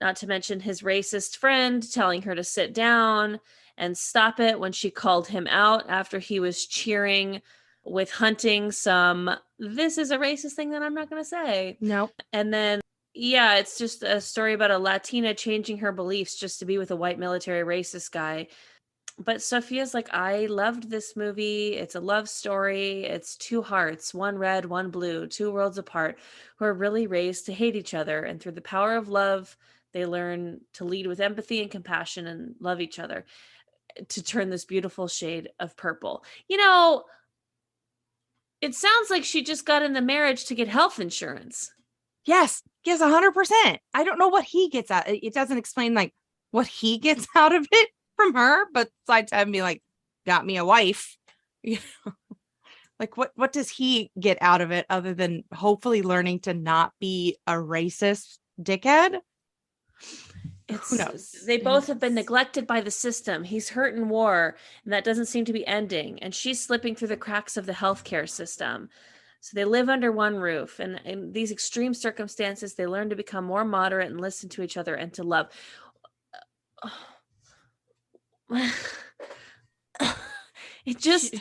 not to mention his racist friend telling her to sit down and stop it when she called him out after he was cheering with hunting some, this is a racist thing that I'm not going to say. Nope. And then, yeah, it's just a story about a Latina changing her beliefs just to be with a white military racist guy. But Sophia's like, I loved this movie. It's a love story. It's two hearts, one red, one blue, two worlds apart, who are really raised to hate each other. And through the power of love, they learn to lead with empathy and compassion and love each other to turn this beautiful shade of purple. It sounds like she just got in the marriage to get health insurance. Yes, 100%. I don't know what he gets out. It doesn't explain like what he gets out of it from her, but besides having me like, got me a wife, like what does he get out of it other than hopefully learning to not be a racist dickhead. It's, Who knows? they both have been neglected by the system. He's hurt in war, and that doesn't seem to be ending. And she's slipping through the cracks of the healthcare system. So they live under one roof. And in these extreme circumstances, they learn to become more moderate and listen to each other and to love. It just,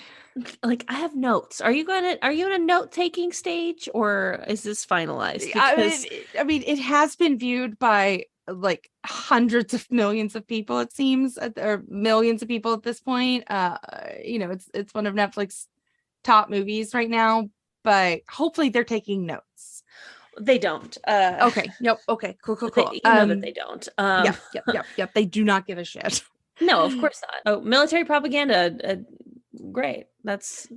like, I have notes. Are you in a note taking stage, or is this finalized? Because I mean, it has been viewed by like hundreds of millions of people, it seems, or millions of people at this point. It's one of Netflix's top movies right now, but hopefully they're taking notes. they don't. Okay. Yep. Okay. Cool. You know that they don't. Yep. They do not give a shit. No, of course not. Oh, military propaganda. Great. That's.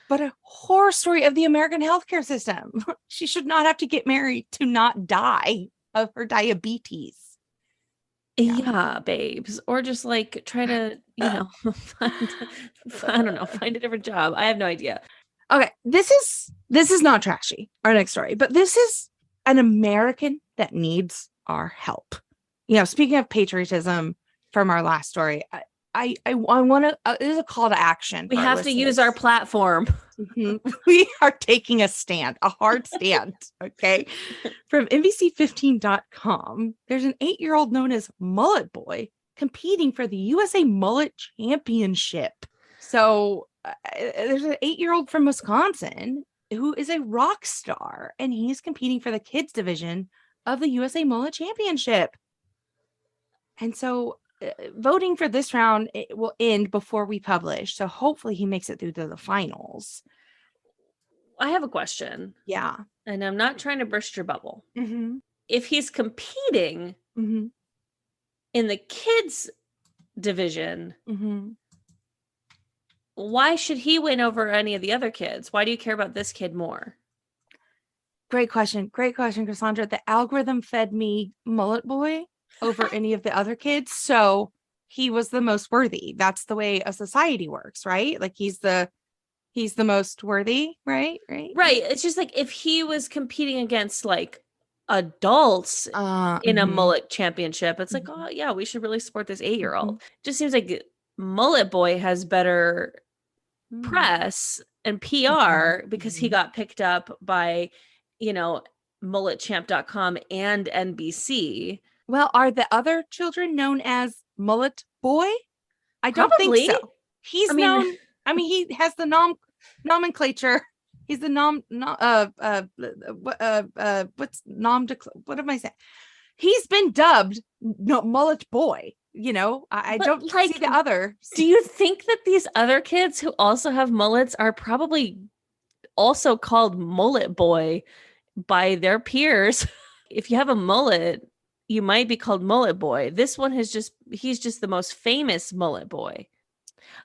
But a horror story of the American healthcare system. She should not have to get married to not die of her diabetes. Yeah, babes. Or just like try to, find a different job. I have no idea. Okay, this is not trashy, our next story, but this is an American that needs our help. Speaking of patriotism from our last story, I want to, this is a call to action. We have to use our platform. Mm-hmm. We are taking a stand, a hard stand. Okay. From NBC15.com, there's an 8-year-old known as Mullet Boy competing for the USA Mullet Championship. So there's an 8-year-old from Wisconsin who is a rock star, and he's competing for the kids division of the USA Mullet Championship. And so voting for this round, it will end before we publish. So hopefully he makes it through to the finals. I have a question. Yeah. And I'm not trying to burst your bubble. Mm-hmm. If he's competing Mm-hmm. in the kids division, Mm-hmm. why should he win over any of the other kids? Why do you care about this kid more? Great question, Cassandra. The algorithm fed me Mullet Boy over any of the other kids, so he was the most worthy. That's the way a society works, right? Like he's the most worthy, right? It's just like if he was competing against like adults in a mullet championship, it's like, oh yeah, we should really support this 8-year-old. Just seems like Mullet Boy has better press and PR because he got picked up by mulletchamp.com and NBC. Well, are the other children known as Mullet Boy? I don't think so. He's known. I mean, he has the nomenclature. He's the what am I saying? He's been dubbed Mullet Boy. I don't see the other. Do you think that these other kids who also have mullets are probably also called Mullet Boy by their peers? If you have a mullet, you might be called Mullet Boy. This one he's just the most famous Mullet Boy.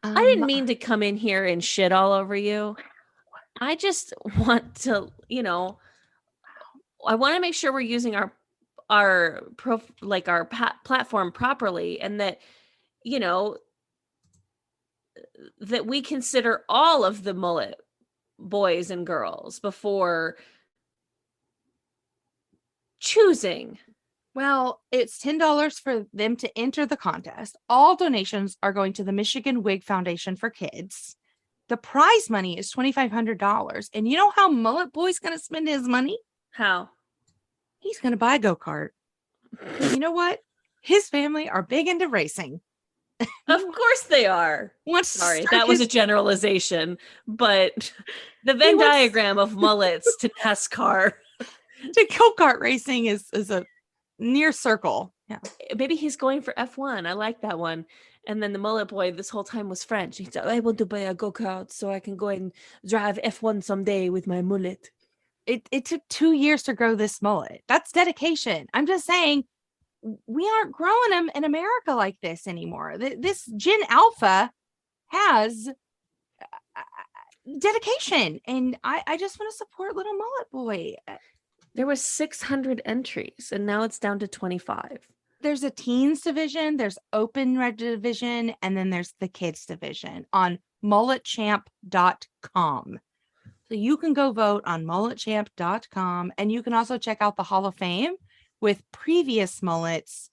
I didn't mean to come in here and shit all over you. I just want to, I want to make sure we're using our platform properly, and that, that we consider all of the mullet boys and girls before choosing. Well, it's $10 for them to enter the contest. All donations are going to the Michigan Wig Foundation for Kids. The prize money is $2,500. And you know how Mullet Boy's going to spend his money? How? He's going to buy a go-kart. You know what? His family are big into racing. Of course they are. Sorry, that was a generalization, but the Venn diagram of mullets to NASCAR to go-kart racing is a near circle. Yeah. Maybe he's going for F1. I like that one. And then the Mullet Boy this whole time was French. He said, I want to buy a go-kart so I can go and drive F1 someday with my mullet. It took 2 years to grow this mullet. That's dedication. I'm just saying, we aren't growing them in America like this anymore. This Gen Alpha has dedication, and I just want to support little Mullet Boy. There was 600 entries, and now it's down to 25. There's a teens division, there's open red division, and then there's the kids division on mulletchamp.com. So you can go vote on mulletchamp.com, and you can also check out the Hall of Fame. with previous mullets,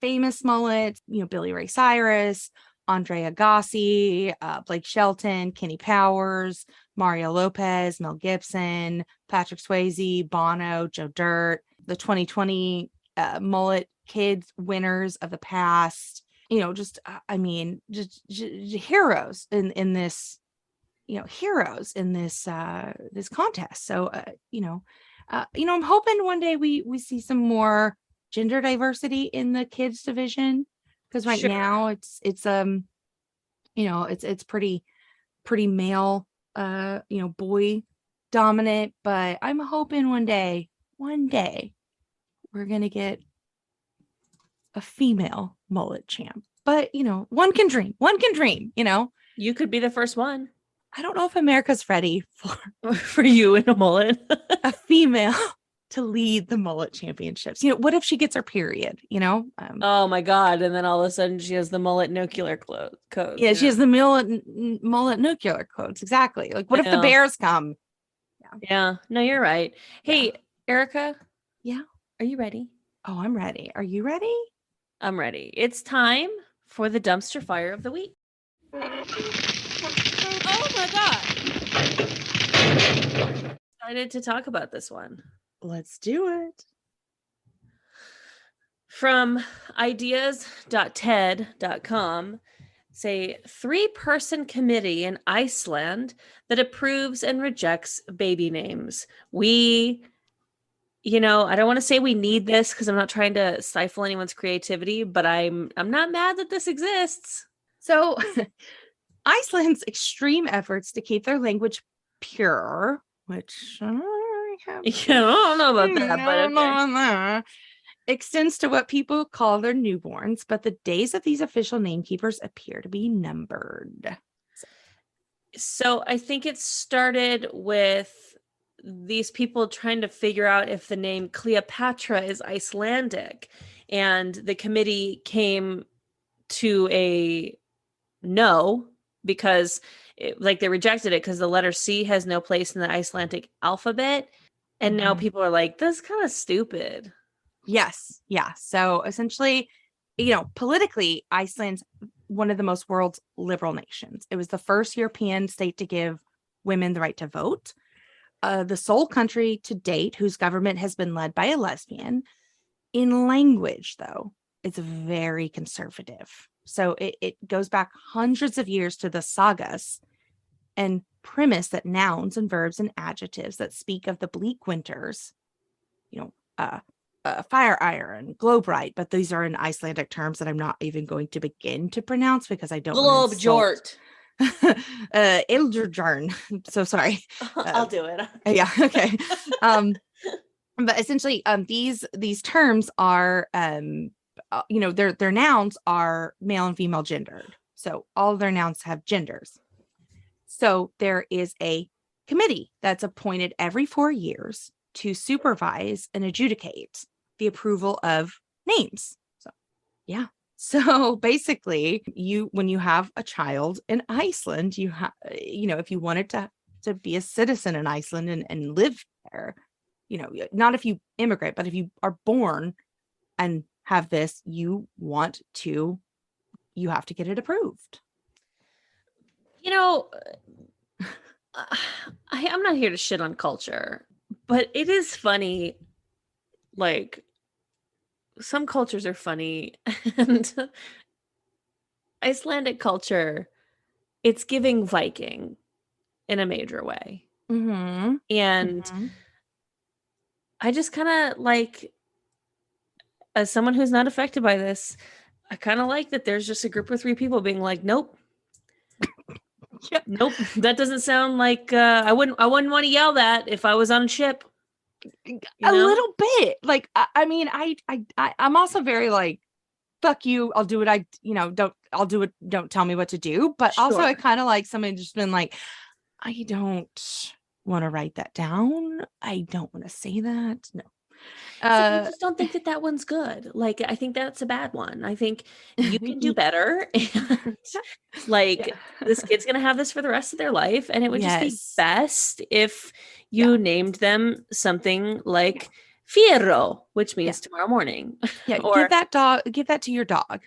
famous mullets, Billy Ray Cyrus, Andre Agassi, Blake Shelton, Kenny Powers, Mario Lopez, Mel Gibson, Patrick Swayze, Bono, Joe Dirt, the 2020 mullet kids winners of the past, just heroes in this, heroes in this contest. So, I'm hoping one day we see some more gender diversity in the kids division, because right now it's pretty male, boy dominant, but I'm hoping one day we're going to get a female mullet champ. But, one can dream, You could be the first one. I don't know if America's ready for you in a mullet. a female to lead the mullet championships. What if she gets her period, oh my God. And then all of a sudden she has the mullet nuclear code. Yeah, she has the mullet nuclear codes. Exactly. Like, what if the bears come? Yeah. No, you're right. Hey, Erica. Yeah. Are you ready? Oh, I'm ready. Are you ready? I'm ready. It's time for the dumpster fire of the week. Oh my God. Excited to talk about this one. Let's do it. From ideas.ted.com, say 3-person committee in Iceland that approves and rejects baby names. I don't want to say we need this because I'm not trying to stifle anyone's creativity, but I'm not mad that this exists. So Iceland's extreme efforts to keep their language pure, which I don't know about that, but okay. Extends to what people call their newborns, but the days of these official name keepers appear to be numbered. So I think it started with these people trying to figure out if the name Cleopatra is Icelandic, and the committee came to a no because they rejected it because the letter C has no place in the Icelandic alphabet. And now people are like, that's kind of stupid. Yes. Yeah. So essentially, politically, Iceland's one of the most world's liberal nations. It was the first European state to give women the right to vote. The sole country to date whose government has been led by a lesbian. In language, though, it's very conservative. So it goes back hundreds of years to the sagas and premise that nouns and verbs and adjectives that speak of the bleak winters, fire iron, globe right, but these are in Icelandic terms that I'm not even going to begin to pronounce because I don't globe jort. Eldrjarn. So sorry. I'll do it. Yeah. Okay. But essentially, these terms are, their nouns are male and female gendered. So all of their nouns have genders. So there is a committee that's appointed every 4 years to supervise and adjudicate the approval of names. So, yeah. So basically, when you have a child in Iceland, you have, if you wanted to be a citizen in Iceland and live there, not if you immigrate, but if you are born and have this, you have to get it approved. I'm not here to shit on culture, but it is funny. Like, some cultures are funny, and Icelandic culture, it's giving Viking in a major way. Mm-hmm. And I just kind of as someone who's not affected by this, I kind of like that there's just a group of 3 people being like, nope. Yeah. Nope. That doesn't sound like I wouldn't want to yell that if I was on a ship. A little bit. Like, I'm also very like, fuck you. I'll do what I'll do it. Don't tell me what to do. But also I kind of like somebody just been like, I don't want to write that down. I don't want to say that. No. I just don't think that one's good. Like, I think that's a bad one. I think you can do better. And this kid's going to have this for the rest of their life. And it would just be best if you named them something like Fierro, which means tomorrow morning. Yeah, Or give that to your dog.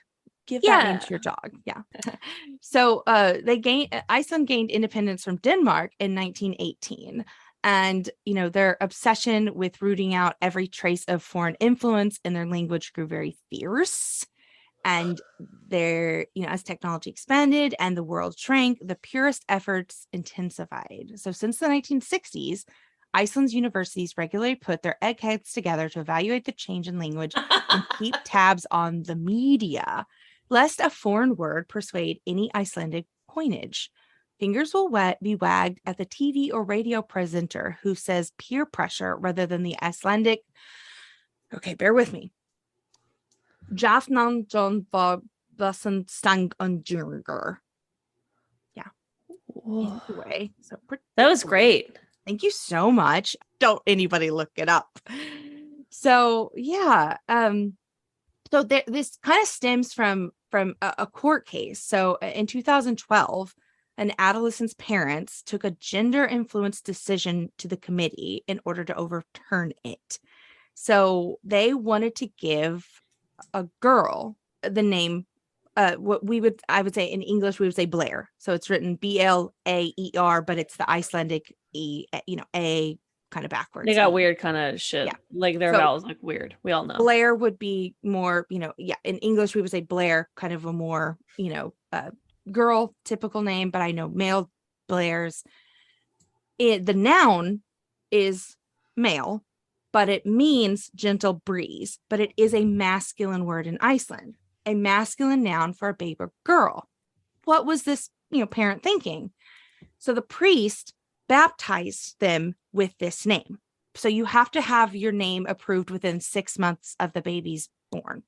Give that name yeah. to your dog. Yeah. So Iceland gained independence from Denmark in 1918. And, their obsession with rooting out every trace of foreign influence in their language grew very fierce. And as technology expanded and the world shrank, the purest efforts intensified. So since the 1960s, Iceland's universities regularly put their eggheads together to evaluate the change in language and keep tabs on the media, lest a foreign word persuade any Icelandic coinage. Fingers will be wagged at the TV or radio presenter who says peer pressure rather than the Icelandic. Okay, bear with me. Jafnan John Bobasan Stang Unjurger. Yeah. Anyway, so that was great. Thank you so much. Don't anybody look it up. So yeah. So this kind of stems from a court case. So in 2012, an adolescent's parents took a gender-influenced decision to the committee in order to overturn it. So they wanted to give a girl the name, I would say in English, we would say Blair. So it's written Blaer, but it's the Icelandic A kind of backwards. They got weird kind of shit. Yeah. Like their vowels look weird. We all know. Blair would be more, in English, we would say Blair, kind of a more, girl typical name, but I know male Blairs. The noun is male, but it means gentle breeze, but it is a masculine word in Iceland, a masculine noun for a baby or girl. What was this, parent thinking? So the priest baptized them with this name. So you have to have your name approved within 6 months of the baby's born.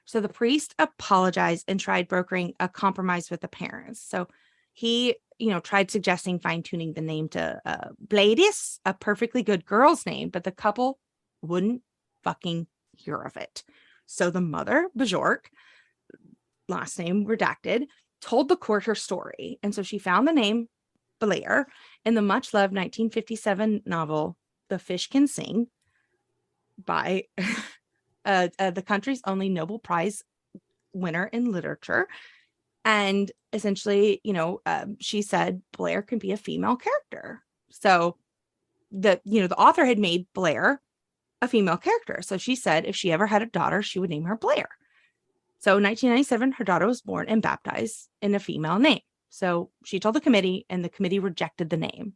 So the priest apologized and tried brokering a compromise with the parents. So he, tried suggesting fine-tuning the name to Bladis, a perfectly good girl's name, but the couple wouldn't fucking hear of it. So the mother, Bjork, last name redacted, told the court her story. And so she found the name Blair in the much-loved 1957 novel, The Fish Can Sing, by the country's only Nobel Prize winner in literature. And essentially, she said Blair can be a female character. So the author had made Blair a female character. So she said if she ever had a daughter, she would name her Blair. So in 1997, her daughter was born and baptized in a female name. So she told the committee, and the committee rejected the name.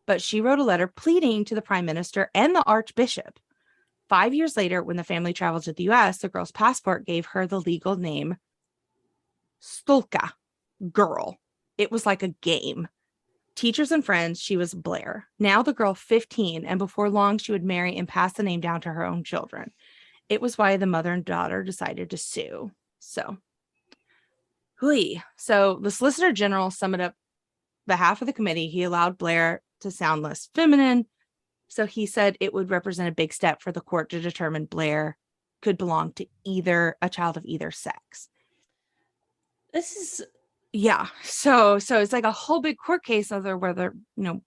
But she wrote a letter pleading to the prime minister and the archbishop. 5 years later, when the family traveled to the U.S., the girl's passport gave her the legal name Stulka, girl. It was like a game. Teachers and friends, she was Blair. Now the girl 15, and before long, she would marry and pass the name down to her own children. It was why the mother and daughter decided to sue. So the Solicitor General summed up behalf of the committee. He allowed Blair to sound less feminine. So he said it would represent a big step for the court to determine Blair could belong to a child of either sex. This is, yeah. So it's like a whole big court case over whether,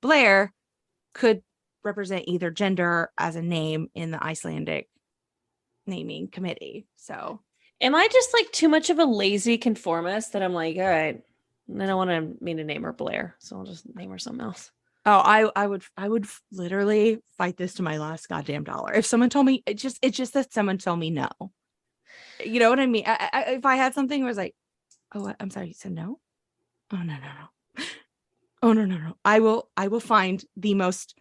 Blair could represent either gender as a name in the Icelandic naming committee. So am I just like too much of a lazy conformist that I'm like, all right, I don't want to name her Blair, so I'll just name her something else. Oh, I would literally fight this to my last goddamn dollar. If someone told me, it's just that someone told me no. You know what I mean? If I had something where I was like, oh, I'm sorry, you said no? Oh, no. Oh, no. I will find the most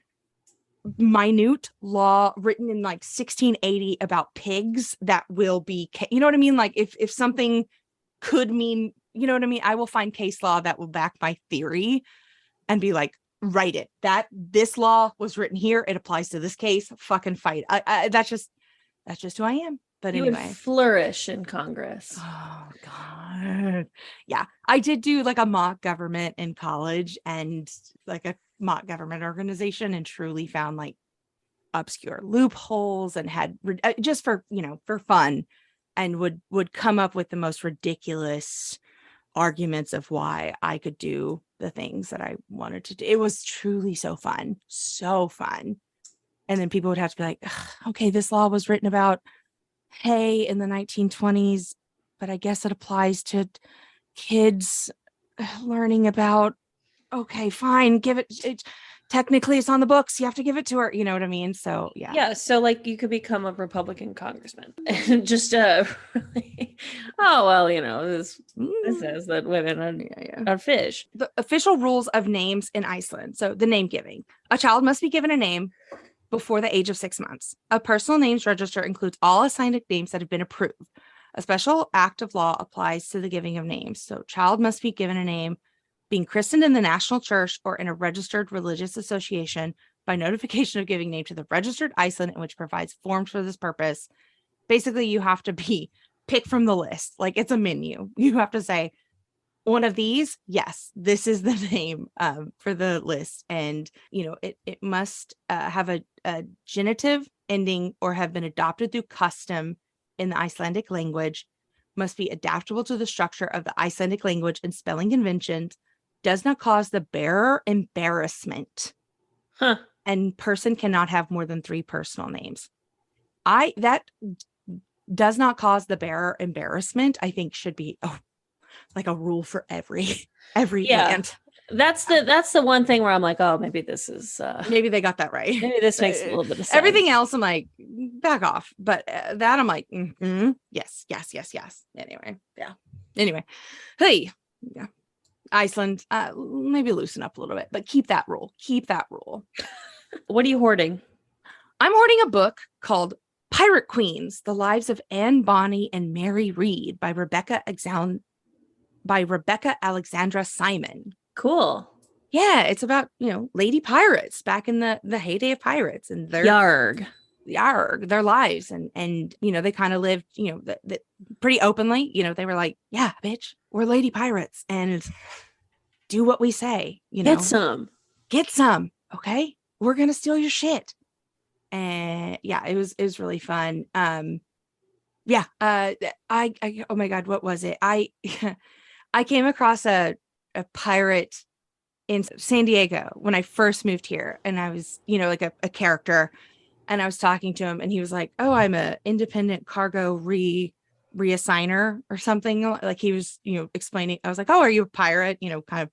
minute law written in like 1680 about pigs that will be, you know what I mean? Like if something could mean, you know what I mean? I will find case law that will back my theory and be like, write it. That this law was written here. It applies to this case. Fucking fight. That's just who I am. But you anyway, would flourish in Congress. Oh God. Yeah. I did do like a mock government in college and like a mock government organization, and truly found like obscure loopholes and had just for fun, and would come up with the most ridiculous arguments of why I could do the things that I wanted to do. It was truly so fun. And then people would have to be like, "Ugh, okay, this law was written about hay in the 1920s, but I guess it applies to kids learning about, okay, fine, give it, technically it's on the books. You have to give it to her. You know what I mean? So yeah. Yeah, so like you could become a Republican congressman and just really, oh well, this says that women are fish. The official rules of names in Iceland. So the name giving. A child must be given a name before the age of 6 months. A personal names register includes all assigned names that have been approved. A special act of law applies to the giving of names. So child must be given a name, being christened in the national church or in a registered religious association by notification of giving name to the registered Iceland, which provides forms for this purpose. Basically, you have to be pick from the list. Like it's a menu. You have to say one of these. Yes, this is the name for the list. And, it must have a genitive ending or have been adopted through custom in the Icelandic language, must be adaptable to the structure of the Icelandic language and spelling conventions, does not cause the bearer embarrassment. Huh. And person cannot have more than 3 personal names. That does not cause the bearer embarrassment, I think should be like a rule for every land. That's the one thing where I'm like, oh, maybe this is maybe they got that right. Maybe this makes a little bit of sense. Everything else, I'm like, back off. But that I'm like, yes. Anyway, hey, yeah. Iceland, maybe loosen up a little bit, but keep that rule. What are you hoarding? I'm hoarding a book called Pirate Queens: The Lives of Anne Bonny and Mary Read by Rebecca Alexandra Simon. Cool. Yeah, it's about, lady pirates back in the heyday of pirates and their their lives. And they kind of lived, pretty openly. They were like, yeah, bitch, we're lady pirates and do what we say, Get some. Okay. We're going to steal your shit. And yeah, it was really fun. Yeah. Oh my God, what was it? I came across a pirate in San Diego when I first moved here, and I was, like a character, and I was talking to him, and he was like, "Oh, I'm a independent cargo reassigner or something." Like he was, explaining. I was like, "Oh, are you a pirate?" Kind of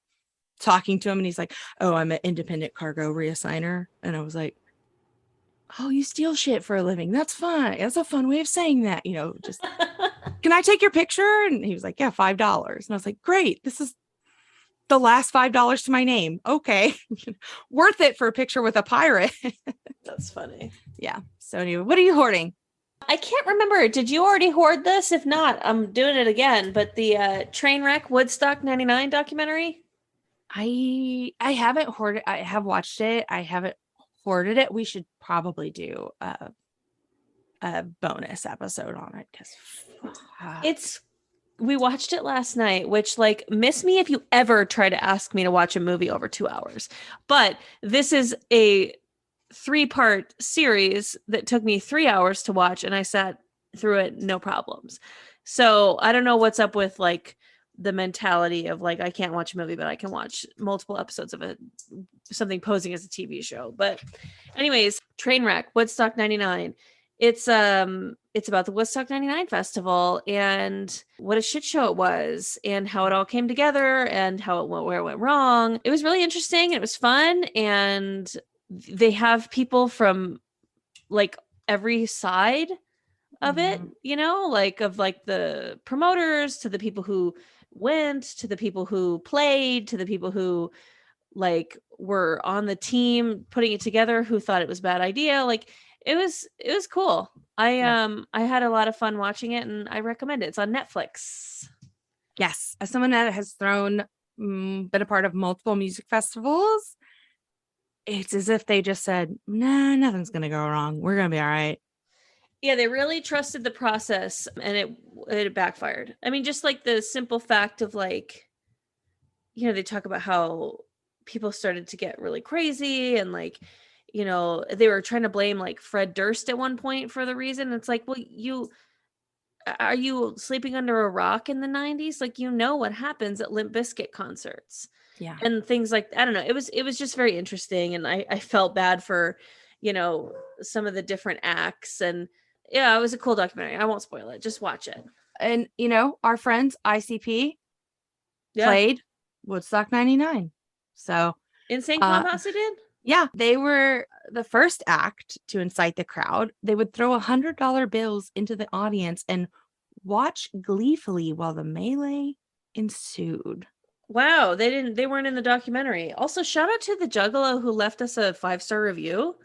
talking to him, and he's like, "Oh, I'm an independent cargo reassigner," and I was like, "Oh, you steal shit for a living? That's fun. That's a fun way of saying that." Just can I take your picture? And he was like, yeah, $5. And I was like, great. This is the last $5 to my name. Okay. Worth it for a picture with a pirate. That's funny. Yeah. So anyway, what are you hoarding? I can't remember. Did you already hoard this? If not, I'm doing it again. But the Trainwreck Woodstock 99 documentary. I haven't hoarded. I have watched it. I haven't hoarded it. We should probably do a bonus episode on it because we watched it last night, which miss me if you ever try to ask me to watch a movie over 2 hours. But this is a 3-part series that took me 3 hours to watch, and I sat through it no problems. So I don't know what's up with the mentality of I can't watch a movie, but I can watch multiple episodes of something posing as a TV show. But anyways, Trainwreck Woodstock 99. It's about the Woodstock 99 festival and what a shit show it was and how it all came together and how it went, where it went wrong. It was really interesting. It was fun. And they have people from every side of it, of the promoters to the people who went, to the people who played, to the people who were on the team putting it together, who thought it was a bad idea. It was cool. I had a lot of fun watching it, and I recommend it. It's on Netflix. Yes, as someone that has been a part of multiple music festivals, it's as if they just said, "Nah, nothing's gonna go wrong. We're gonna be all right." Yeah, they really trusted the process, and it backfired. I mean, just the simple fact of they talk about how people started to get really crazy and they were trying to blame Fred Durst at one point for the reason. It's well, are you sleeping under a rock in the 90s? What happens at Limp Bizkit concerts. Yeah. And things I don't know. It was just very interesting. And I felt bad for, some of the different acts. And yeah, it was a cool documentary. I won't spoil it. Just watch it. And our friends ICP Yeah. played Woodstock 99. So Insane Clown Posse did? Yeah, they were the first act to incite the crowd. They would throw $100 bills into the audience and watch gleefully while the melee ensued. Wow, they weren't in the documentary. Also, shout out to the Juggalo who left us a 5-star review.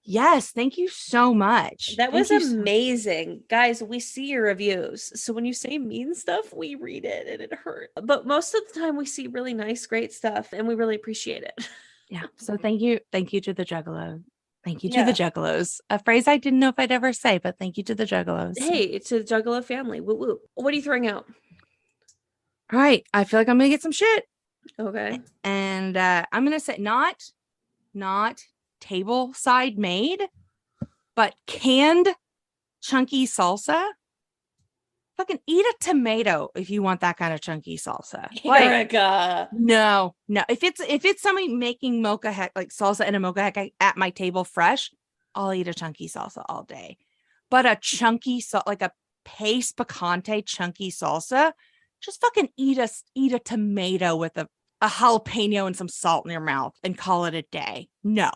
Yes, thank you so much. That was amazing. Guys, we see your reviews. So when you say mean stuff, we read it and it hurts. But most of the time we see really nice, great stuff and we really appreciate it. Yeah. So thank you to the Juggalo. Thank you to the Juggalos. A phrase I didn't know if I'd ever say, but thank you to the Juggalos. Hey, it's a Juggalo family. Woo woo. What are you throwing out? All right. I feel like I'm gonna get some shit. Okay. And I'm gonna say not table side made, but canned chunky salsa. Fucking eat a tomato if you want that kind of chunky salsa. Erica. No. If it's somebody making mocha heck like salsa and a mocha heck at my table fresh, I'll eat a chunky salsa all day. But a chunky like a paste picante chunky salsa, just fucking eat a tomato with a jalapeno and some salt in your mouth and call it a day. No.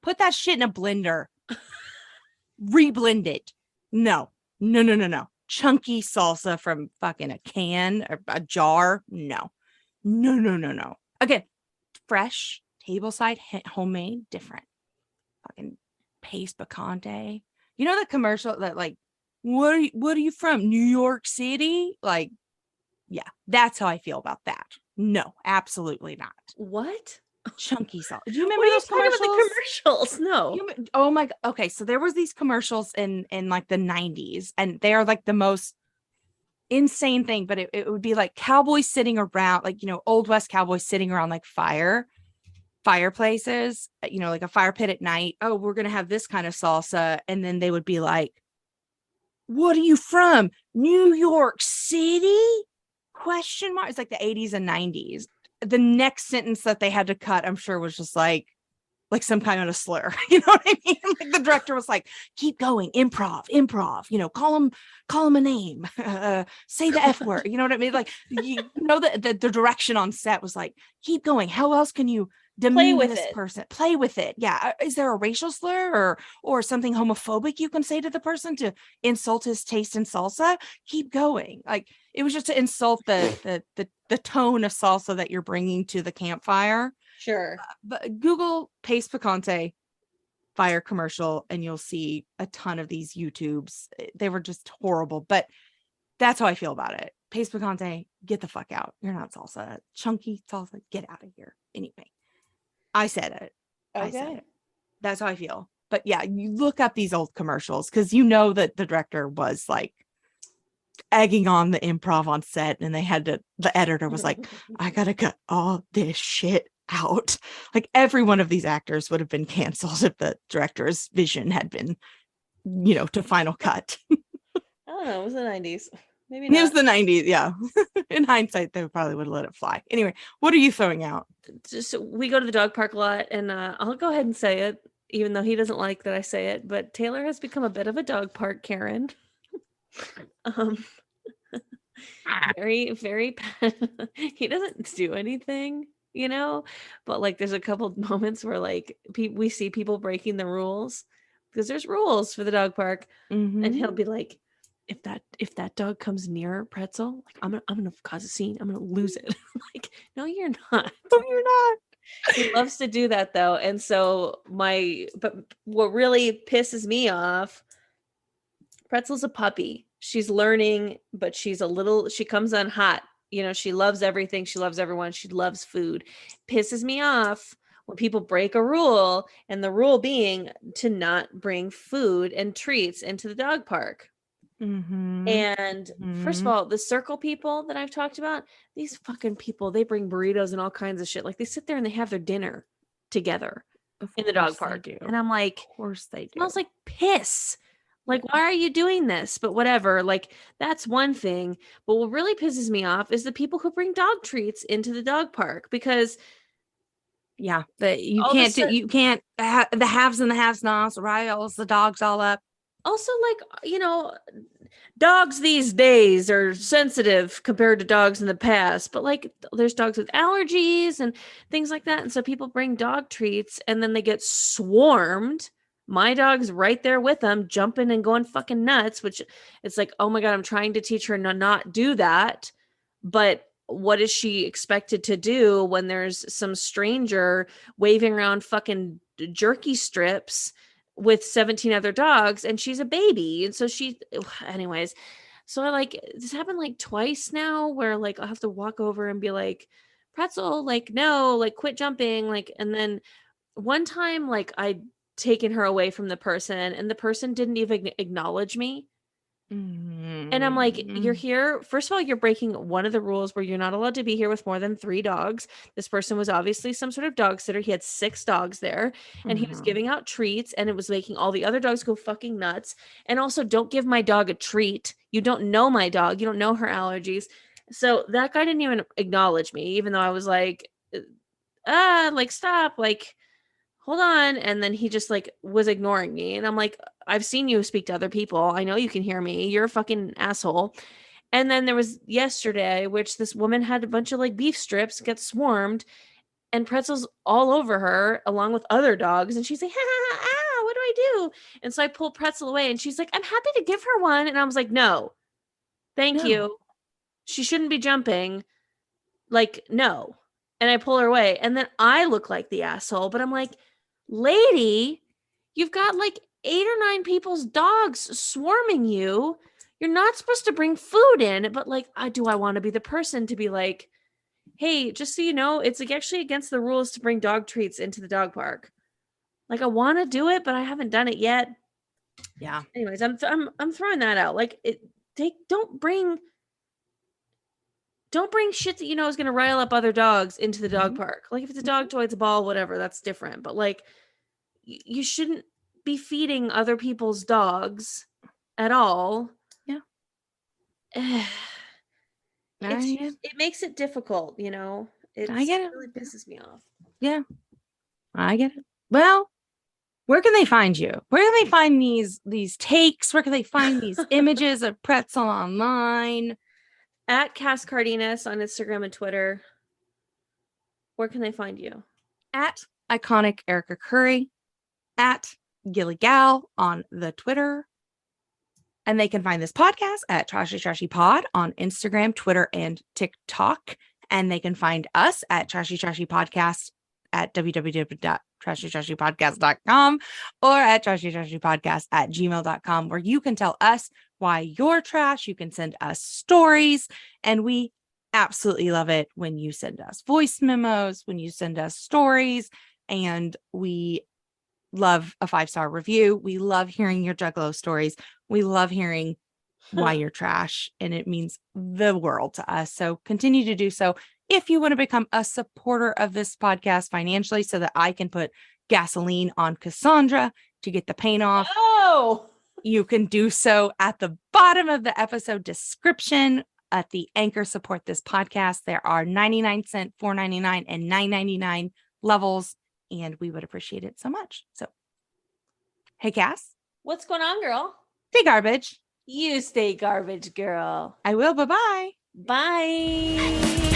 Put that shit in a blender. Reblend it. No. Chunky salsa from fucking a can or a jar. No. Again, fresh, tableside, homemade, different. Fucking paste picante. You know the commercial that like, what are you from? New York City? Like, yeah, that's how I feel about that. No, absolutely not. What? Chunky salt. Do you remember those commercials? The commercials? No. Oh my god. Okay, so there was these commercials in like the 90s, and they are like the most insane thing, but it would be like cowboys sitting around, like old west cowboys sitting around like fireplaces, like a fire pit at night. Oh, we're gonna have this kind of salsa, and then they would be like, what are you from? New York City? Question mark. It's like the 80s and 90s. The next sentence that they had to cut, I'm sure, was just like some kind of a slur. You know what I mean? Like the director was like, keep going, improv, call him a name, say the F word. You know what I mean? Like, the direction on set was like, keep going. How else can you demean this person? Play with it. Yeah. Is there a racial slur or something homophobic you can say to the person to insult his taste in salsa? Keep going. Like, it was just to insult the tone of salsa that you're bringing to the campfire. Sure. But Google paste picante fire commercial and you'll see a ton of these YouTubes. They were just horrible, but that's how I feel about it. Paste picante, get the fuck out. You're not salsa. Chunky salsa, get out of here. Anyway, I said it. Okay. I said it. That's how I feel. But yeah, you look up these old commercials because that the director was like egging on the improv on set, and the editor was like, I gotta cut all this shit out. Like every one of these actors would have been canceled if the director's vision had been, to final cut. I don't know. It was the 90s. Maybe not. It was the 90s. Yeah. In hindsight, they probably would have let it fly. Anyway, what are you throwing out? Just we go to the dog park a lot, and I'll go ahead and say it, even though he doesn't like that I say it. But Taylor has become a bit of a dog park Karen. Very, very. He doesn't do anything. But like there's a couple moments where like we see people breaking the rules because there's rules for the dog park, and he'll be like, if that dog comes near Pretzel, like I'm gonna cause a scene, I'm gonna lose it. Like, no, you're not. He loves to do that though, and so but what really pisses me off, Pretzel's a puppy. She's learning, but she comes on hot. She loves everything. She loves everyone. She loves food. Pisses me off when people break a rule, and the rule being to not bring food and treats into the dog park. And first of all, the circle people that I've talked about, these fucking people, they bring burritos and all kinds of shit. Like they sit there and they have their dinner together in the dog park. And I'm like, of course they do. It smells like piss. Like, why are you doing this? But whatever, like, that's one thing. But what really pisses me off is the people who bring dog treats into the dog park, because Yeah, you All of a can't do, sudden, you can't the haves and the have-nots, riles the dogs all up. also, like, dogs these days are sensitive compared to dogs in the past, but like there's dogs with allergies and things like that. And so people bring dog treats and then they get swarmed. My dog's right there with them, jumping and going fucking nuts, which it's like, oh my God, I'm trying to teach her to not do that. But what is she expected to do when there's some stranger waving around fucking jerky strips with 17 other dogs and she's a baby? And so anyways, so I like this happened like twice now where like I'll have to walk over and be like, Pretzel, like, no, like quit jumping. Like, and then one time, like I'd taken her away from the person and the person didn't even acknowledge me. And I'm like, you're here. First of all, you're breaking one of the rules where you're not allowed to be here with more than 3 dogs. This person was obviously some sort of dog sitter. He had 6 dogs there and he was giving out treats and it was making all the other dogs go fucking nuts. And also, don't give my dog a treat. You don't know my dog. You don't know her allergies. So that guy didn't even acknowledge me, even though I was like, like, stop, like, hold on. And then he just like was ignoring me. And I'm like, I've seen you speak to other people. I know you can hear me. You're a fucking asshole. And then there was yesterday, which this woman had a bunch of like beef strips get swarmed and pretzels all over her along with other dogs. And she's like, what do I do? And so I pulled Pretzel away and she's like, I'm happy to give her one. And I was like, no, thank you. She shouldn't be jumping. Like, no. And I pull her away. And then I look like the asshole, but I'm like, lady, you've got like 8 or 9 people's dogs swarming you. You're not supposed to bring food in, but like, do I want to be the person to be like, hey, just so you know, it's like actually against the rules to bring dog treats into the dog park. Like, I want to do it, but I haven't done it yet. Yeah. Anyways, I'm throwing that out. Like, don't bring shit that you know is going to rile up other dogs into the dog park. Like if it's a dog toy, it's a ball, whatever, that's different. But like you shouldn't be feeding other people's dogs at all. Yeah. It makes it difficult, you know. I get it. Really pisses me off. Yeah. I get it. Well, where can they find you? Where can they find these takes? Where can they find these images of Pretzel online? At Cass Cardenas on Instagram and Twitter. Where can they find you? At Iconic Erica Curry. At Gilly Gal on the Twitter. And they can find this podcast at Trashy Trashy Pod on Instagram, Twitter, and TikTok. And they can find us at Trashy Trashy Podcast at www.trashytrashypodcast.com or at trashytrashypodcast@gmail.com, where you can tell us why you're trash. You can send us stories, and we absolutely love it when you send us voice memos, when you send us stories, and we love a 5-star review. We love hearing your Juggalo stories. We love hearing why you're trash, and it means the world to us. So continue to do so. If you want to become a supporter of this podcast financially so that I can put gasoline on Cassandra to get the paint off, you can do so at the bottom of the episode description at the Anchor Support This Podcast. There are 99-cent, $4.99, and $9.99 levels, and we would appreciate it so much. So, hey, Cass. What's going on, girl? Stay garbage. You stay garbage, girl. I will. Bye-bye. Bye.